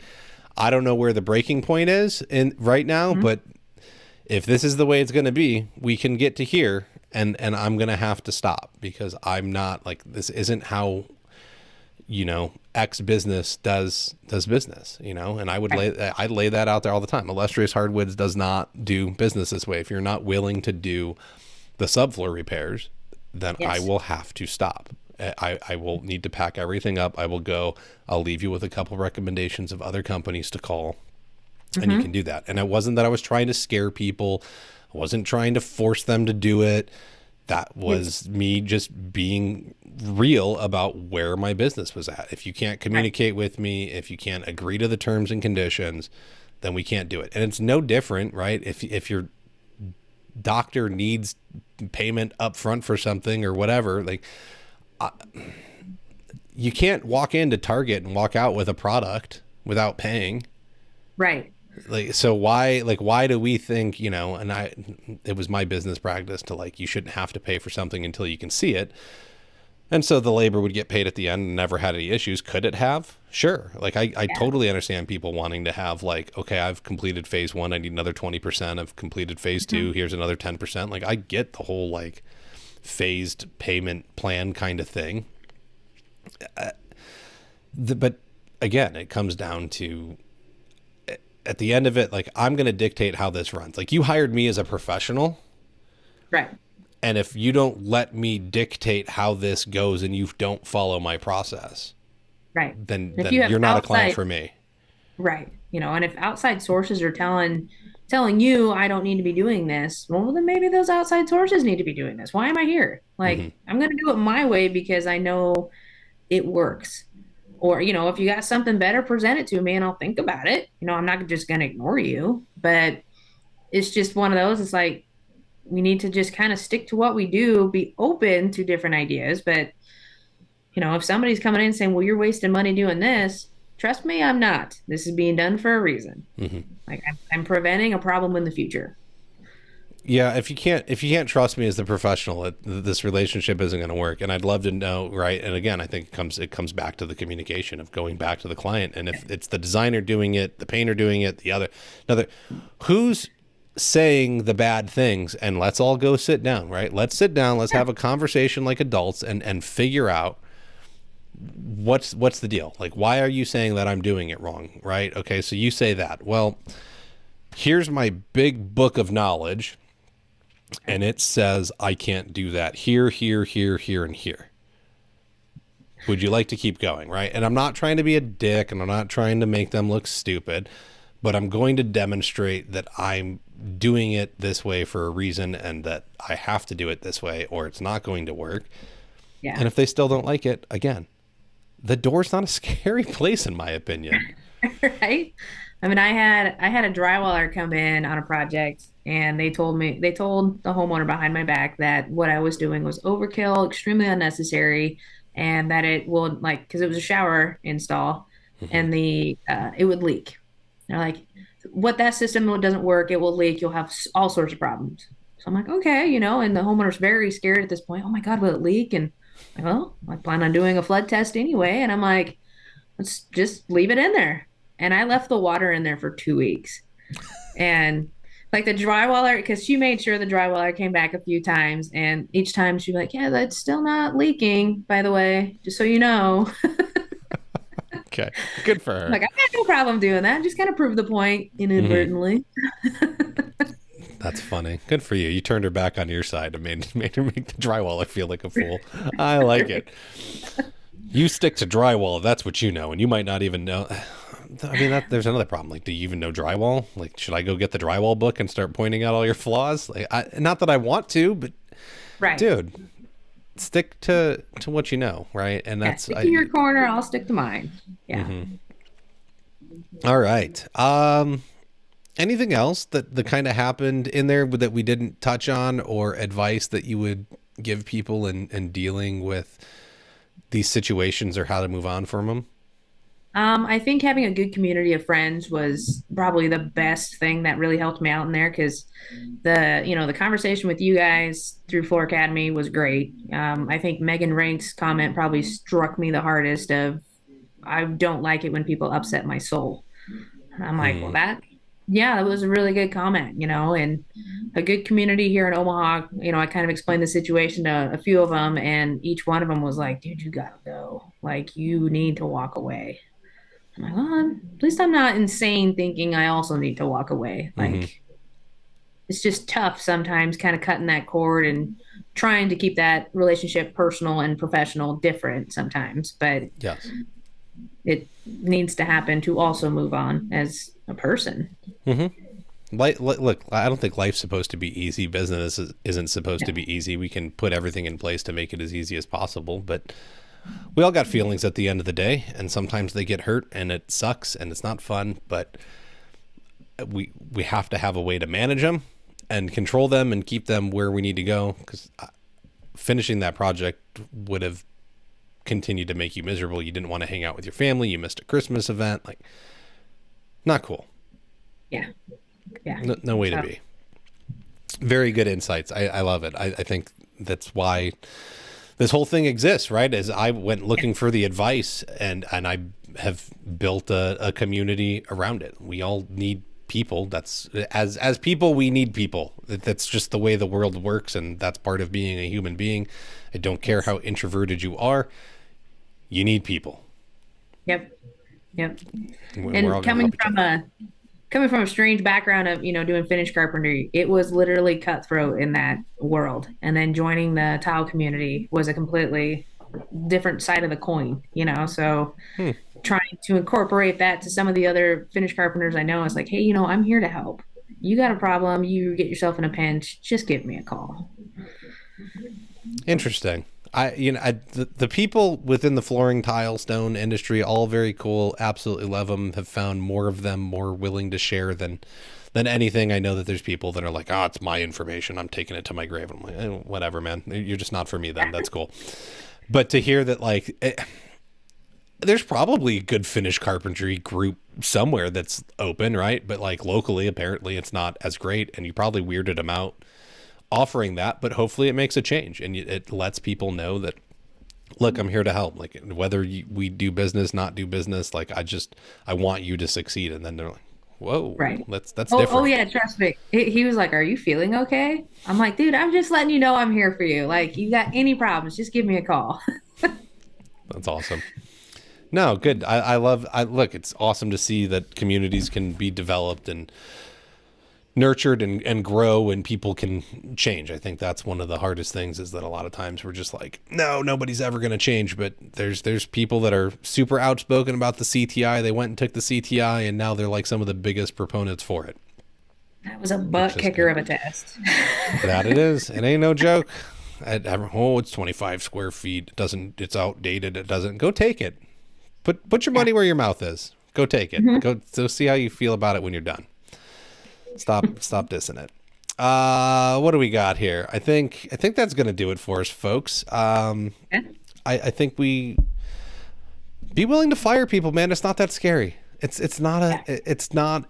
I don't know where the breaking point is in right now, Mhm. but if this is the way it's going to be, we can get to here, and I'm going to have to stop because I'm not like, this isn't how, X business does business, and Right. I lay that out there all the time. Illustrious Hardwoods does not do business this way. If you're not willing to do the subfloor repairs, then I Yes. will have to stop. I will need to pack everything up. I will go. I'll leave you with a couple recommendations of other companies to call, and you can Hmm. do that. And it wasn't that I was trying to scare people. I wasn't trying to force them to do it. That It's was me just being real about where my business was at. If you can't right. communicate with me, if you can't agree to the terms and conditions, then we can't do it. And it's no different, right? If your doctor needs payment up front for something or whatever, like, you can't walk into Target and walk out with a product without paying. Right. Like, so why do we think, and it was my business practice to, like, you shouldn't have to pay for something until you can see it. And so the labor would get paid at the end and never had any issues. Could it have? Sure. Like, I Yeah. totally understand people wanting to have, like, okay, I've completed phase one. I need another 20%. I've completed phase two. Mhm. Here's another 10%. Like, I get the whole, like, phased payment plan kind of thing. But again, it comes down to, at the end of it, like, I'm going to dictate how this runs. Like, you hired me as a professional, Right. and if you don't let me dictate how this goes and you don't follow my process, Right. then If you have you're not a client outside, for me. right, and if outside sources are telling you I don't need to be doing this, well, then maybe those outside sources need to be doing this. Why am I here? Hmm. Like, I'm going to do it my way because I know it works. Or, if you got something better, present it to me and I'll think about it. I'm not just going to ignore you, but it's just one of those. It's like we need to just kind of stick to what we do, be open to different ideas, but if somebody's coming in saying, well, you're wasting money doing this, trust me, I'm not. This is being done for a reason. Hmm. Like I'm preventing a problem in the future. Yeah, if you can't trust me as the professional, this relationship isn't going to work. And I'd love to know, right? And again, I think it comes back to the communication of going back to the client. And if it's the designer doing it, the painter doing it, another, who's saying the bad things? And let's all go sit down, right? Let's sit down. Let's Yeah. have a conversation like adults and figure out what's the deal. Like, why are you saying that I'm doing it wrong, right? Okay, so you say that. Well, here's my big book of knowledge, and it says I can't do that here, here, here, here, and here. Would you like to keep going, right? And I'm not trying to be a dick, and I'm not trying to make them look stupid, but I'm going to demonstrate that I'm doing it this way for a reason, and that I have to do it this way or it's not going to work. Yeah. And if they still don't like it, again, the door's not a scary place, in my opinion. Right. I mean, I had a drywaller come in on a project and they told the homeowner behind my back that what I was doing was overkill, extremely unnecessary, and that it would like because it was a shower install Hmm. and the it would leak. They're like, what that system doesn't work, it will leak. You'll have all sorts of problems. So I'm like, okay, and the homeowner's very scared at this point. Oh my God, will it leak? And well, I plan on doing a flood test anyway. And I'm like, let's just leave it in there. And I left the water in there for 2 weeks. And like the drywaller, because she made sure the drywaller came back a few times. And each time she'd be like, yeah, that's still not leaking, by the way, just so you know. Okay, good for her. Like, I got no problem doing that. Just kind of prove the point Hmm. inadvertently. That's funny. Good for you. You turned her back on your side and made her make the drywaller feel like a fool. I like it. You stick to drywall. That's what you know, and you might not even know. I mean, there's another problem. Like, do you even know drywall? Like, should I go get the drywall book and start pointing out all your flaws? Like, not that I want to, but Right. dude, stick to what you know, right? And Yeah. that's Stick to your corner. I'll stick to mine. Yeah. all right. Anything else that kind of happened in there that we didn't touch on, or advice that you would give people in dealing with these situations, or how to move on from them? I think having a good community of friends was probably the best thing that really helped me out in there because the conversation with you guys through Floor Academy was great. I think Megan Rank's comment probably struck me the hardest of I don't like it when people upset my soul. And I'm like, well, that was a really good comment, and a good community here in Omaha. I kind of explained the situation to a few of them, and each one of them was like, dude, you gotta go. Like, you need to walk away. I'm like, well, at least I'm not insane thinking I also need to walk away. Mm-hmm. Like, it's just tough sometimes kind of cutting that cord and trying to keep that relationship personal and professional different sometimes, but Yes. it needs to happen to also move on as a person. Look, I don't think life's supposed to be easy. Business isn't supposed to be easy. We can put everything in place to make it as easy as possible, but we all got feelings at the end of the day, and sometimes they get hurt, and it sucks, and it's not fun. But we have to have a way to manage them and control them and keep them where we need to go. Because finishing that project would have continued to make you miserable. You didn't want to hang out with your family. You missed a Christmas event. Like, not cool. Yeah. Yeah. No way to be. Very good insights. I love it. I think that's why this whole thing exists, right? As I went looking for the advice, and I have built a community around it. We all need people. That's as people, we need people. That's just the way the world works, and that's part of being a human being. I don't care how introverted you are. You need people. Yep. Yep. We're all And gonna help each other. coming from a strange background of doing finished carpentry, it was literally cutthroat in that world, and then joining the tile community was a completely different side of the coin, so trying to incorporate that to some of the other finished carpenters I know is like, hey, I'm here to help. You got a problem, you get yourself in a pinch, just give me a call. Interesting. The people within the flooring, tile, stone industry, all very cool. Absolutely love them. Have found more of them more willing to share than anything. I know that there's people that are like, oh, it's my information, I'm taking it to my grave. I'm like, whatever, man. You're just not for me then. That's cool. But to hear that, like, there's probably a good finished carpentry group somewhere that's open, right? But like locally, apparently it's not as great, and you probably weirded them out offering that, but hopefully it makes a change, and it lets people know that, look, I'm here to help. Like, whether we do business, not do business, like, I want you to succeed. And then they're like, whoa, Right. that's Oh, different. oh yeah, trust me. He was like, "Are you feeling okay?" I'm like, "Dude, I'm just letting you know I'm here for you. Like, you got any problems, just give me a call." That's awesome. No, good. Look, it's awesome to see that communities can be developed and nurtured and grow, and people can change. I think that's one of the hardest things, is that a lot of times we're just like, no, nobody's ever going to change. But there's people that are super outspoken about the CTI. They went and took the CTI, and now they're like some of the biggest proponents for it. That was a butt kicker of a test. That it is. It ain't no joke. It's 25 square feet. It's outdated. It doesn't. Go take it. Put your money where your mouth is. Go take it. Go see how you feel about it when you're done. Stop dissing it. What do we got here? I think that's going to do it for us, folks. I think we be willing to fire people, man. It's not that scary. It's not.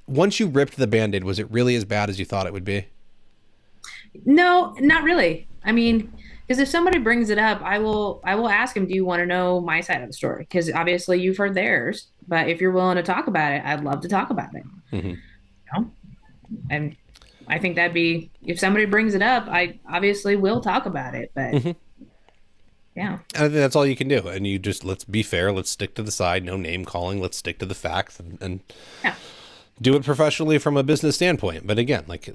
Once you ripped the Band-Aid, was it really as bad as you thought it would be? No, not really. I mean, because if somebody brings it up, I will ask them, do you want to know my side of the story? Because obviously you've heard theirs, but if you're willing to talk about it, I'd love to talk about it. Mm-hmm. And I think that'd be, if somebody brings it up, I obviously will talk about it, but yeah. I think that's all you can do. And you just, let's be fair. Let's stick to the side. No name calling. Let's stick to the facts and Yeah. do it professionally from a business standpoint. But again, like,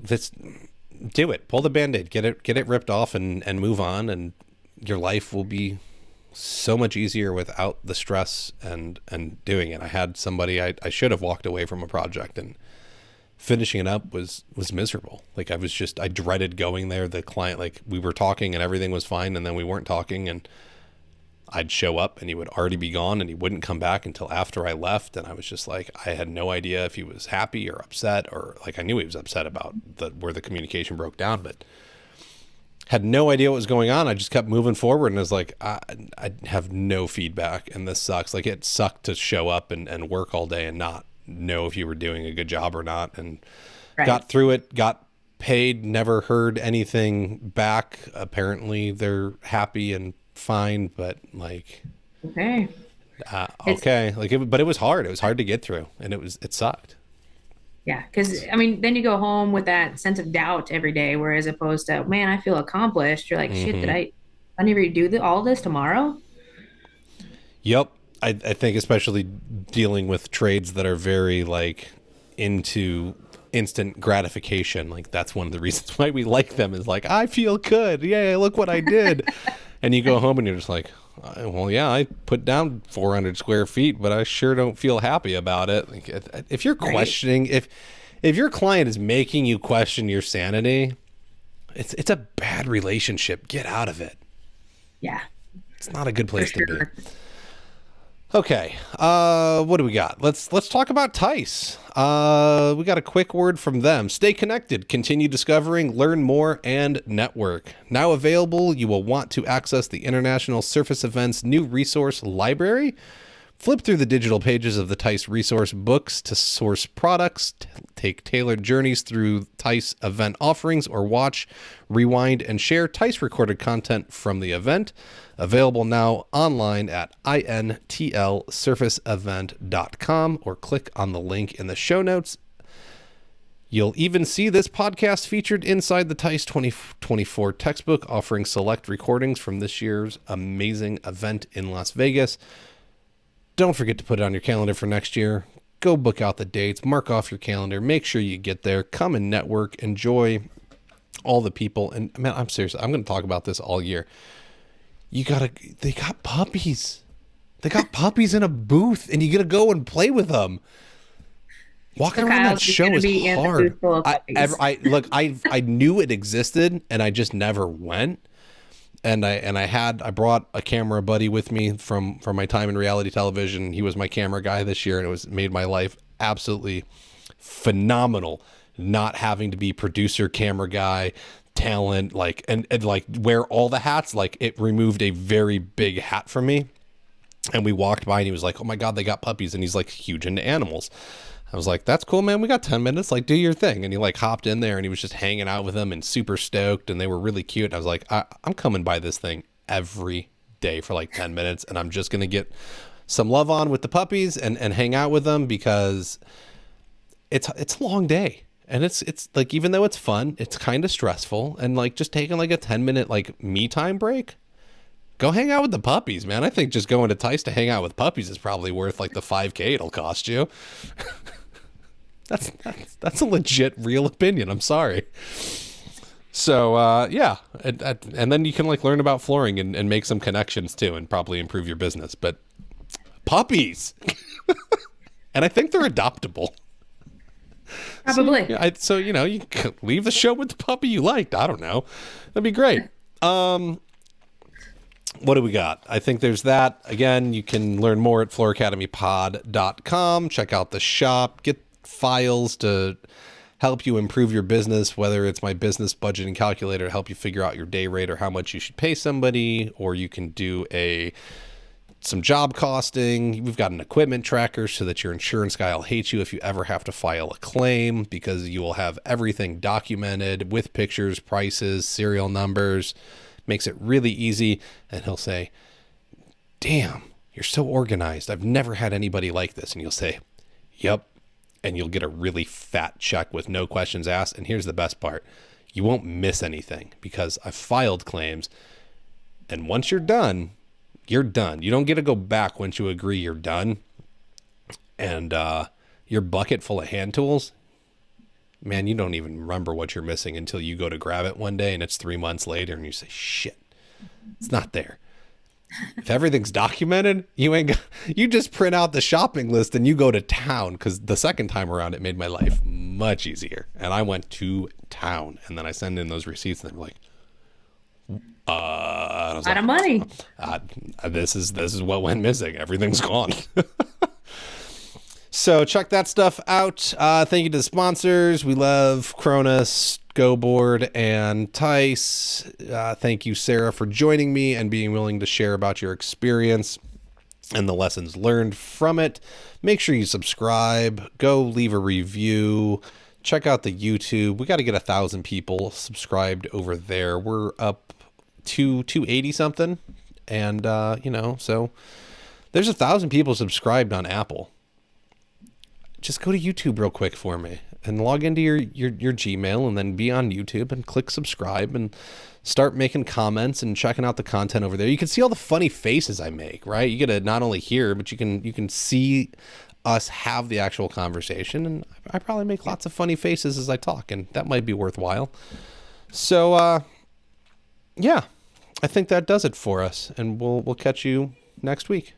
do it. Pull the Band-Aid. Get it ripped off and move on, and your life will be so much easier without the stress and doing it. I had somebody, I should have walked away from a project, and finishing it up was miserable. Like I dreaded going there. The client, like we were talking and everything was fine, and then we weren't talking, and I'd show up and he would already be gone, and he wouldn't come back until after I left. And I was just like, I had no idea if he was happy or upset, or like I knew he was upset about where the communication broke down, but had no idea what was going on. I just kept moving forward, and I was like, I have no feedback, and this sucks. Like it sucked to show up and work all day and not know if you were doing a good job or not. And Right. got through it, got paid, never heard anything back. Apparently they're happy and fine, but like, Okay. okay. Like, but it was hard. It was hard to get through, and it sucked. Yeah, because I mean, then you go home with that sense of doubt every day, whereas opposed to, man, I feel accomplished. You're like, shit, Hmm. I need to redo all this tomorrow? Yep. I think especially dealing with trades that are very like into instant gratification. Like that's one of the reasons why we like them, is like, I feel good. Yay, look what I did. And you go home and you're just like, well, yeah, I put down 400 square feet, but I sure don't feel happy about it. Like if you're Right. questioning, if your client is making you question your sanity, it's a bad relationship. Get out of it. Yeah, It's not a good for place to be. sure. Okay, what do we got? Let's talk about Tice. We got a quick word from them. Stay connected, continue discovering, learn more, and network. Now available, you will want to access the International Surface Events new resource library. Flip through the digital pages of the Tice resource books to source products, take tailored journeys through Tice event offerings, or watch, rewind, and share Tice recorded content from the event. Available now online at intlsurfaceevent.com, or click on the link in the show notes. You'll even see this podcast featured inside the Tice 2024 textbook, offering select recordings from this year's amazing event in Las Vegas. Don't forget to put it on your calendar for next year. Go book out the dates, mark off your calendar, make sure you get there, come and network, enjoy all the people. And man, I'm serious. I'm going to talk about this all year. They got puppies. They got puppies in a booth, and you got to go and play with them. Walking So around that Kyle's show gonna is be in the hard. booth full of puppies. I knew it existed, and I just never went. And I brought a camera buddy with me from my time in reality television. He was my camera guy this year, and it made my life absolutely phenomenal, not having to be producer, camera guy, talent, like and like wear all the hats. Like it removed a very big hat from me. And we walked by, and he was like, "Oh my God, they got puppies," and he's like huge into animals. I was like, that's cool, man. We got 10 minutes. Like, do your thing. And he like hopped in there, and he was just hanging out with them and super stoked. And they were really cute. And I was like, I'm coming by this thing every day for like 10 minutes. And I'm just going to get some love on with the puppies and hang out with them, because it's a long day. And it's like, even though it's fun, it's kind of stressful. And like just taking like a 10-minute like me time break, go hang out with the puppies, man. I think just going to Tice to hang out with puppies is probably worth like the 5K it'll cost you. That's a legit real opinion. I'm sorry. So yeah, and then you can like learn about flooring and make some connections too, and probably improve your business. But puppies, and I think they're adoptable. Probably. Yeah, so you can leave the show with the puppy you liked. I don't know, that'd be great. What do we got? I think there's that. Again, you can learn more at flooracademypod.com. Check out the shop. Get files to help you improve your business, whether it's my business budgeting calculator to help you figure out your day rate or how much you should pay somebody, or you can do some job costing. We've got an equipment tracker so that your insurance guy will hate you if you ever have to file a claim, because you will have everything documented with pictures, prices, serial numbers. Makes it really easy. And he'll say, damn, you're so organized. I've never had anybody like this. And you'll say, yep. And you'll get a really fat check with no questions asked. And here's the best part. You won't miss anything, because I've filed claims. And once you're done, you're done. You don't get to go back once you agree you're done. And your bucket full of hand tools, man, you don't even remember what you're missing until you go to grab it one day and it's 3 months later and you say, shit, it's not there. If everything's documented, you just print out the shopping list and you go to town, because the second time around it made my life much easier. And I went to town, and then I send in those receipts and they're like, I was Out like, of money. this is what went missing. Everything's gone. So check that stuff out. Thank you to the sponsors. We love Cronus, GoBoard, and Tice. Thank you, Sarah, for joining me and being willing to share about your experience and the lessons learned from it. Make sure you subscribe. Go leave a review. Check out the YouTube. We got to get 1,000 people subscribed over there. We're up to 280 something. And, so there's 1,000 people subscribed on Apple. Just go to YouTube real quick for me and log into your Gmail and then be on YouTube and click subscribe and start making comments and checking out the content over there. You can see all the funny faces I make, right? You get to not only hear, but you can see us have the actual conversation. And I probably make lots of funny faces as I talk, and that might be worthwhile. So, yeah, I think that does it for us, and we'll catch you next week.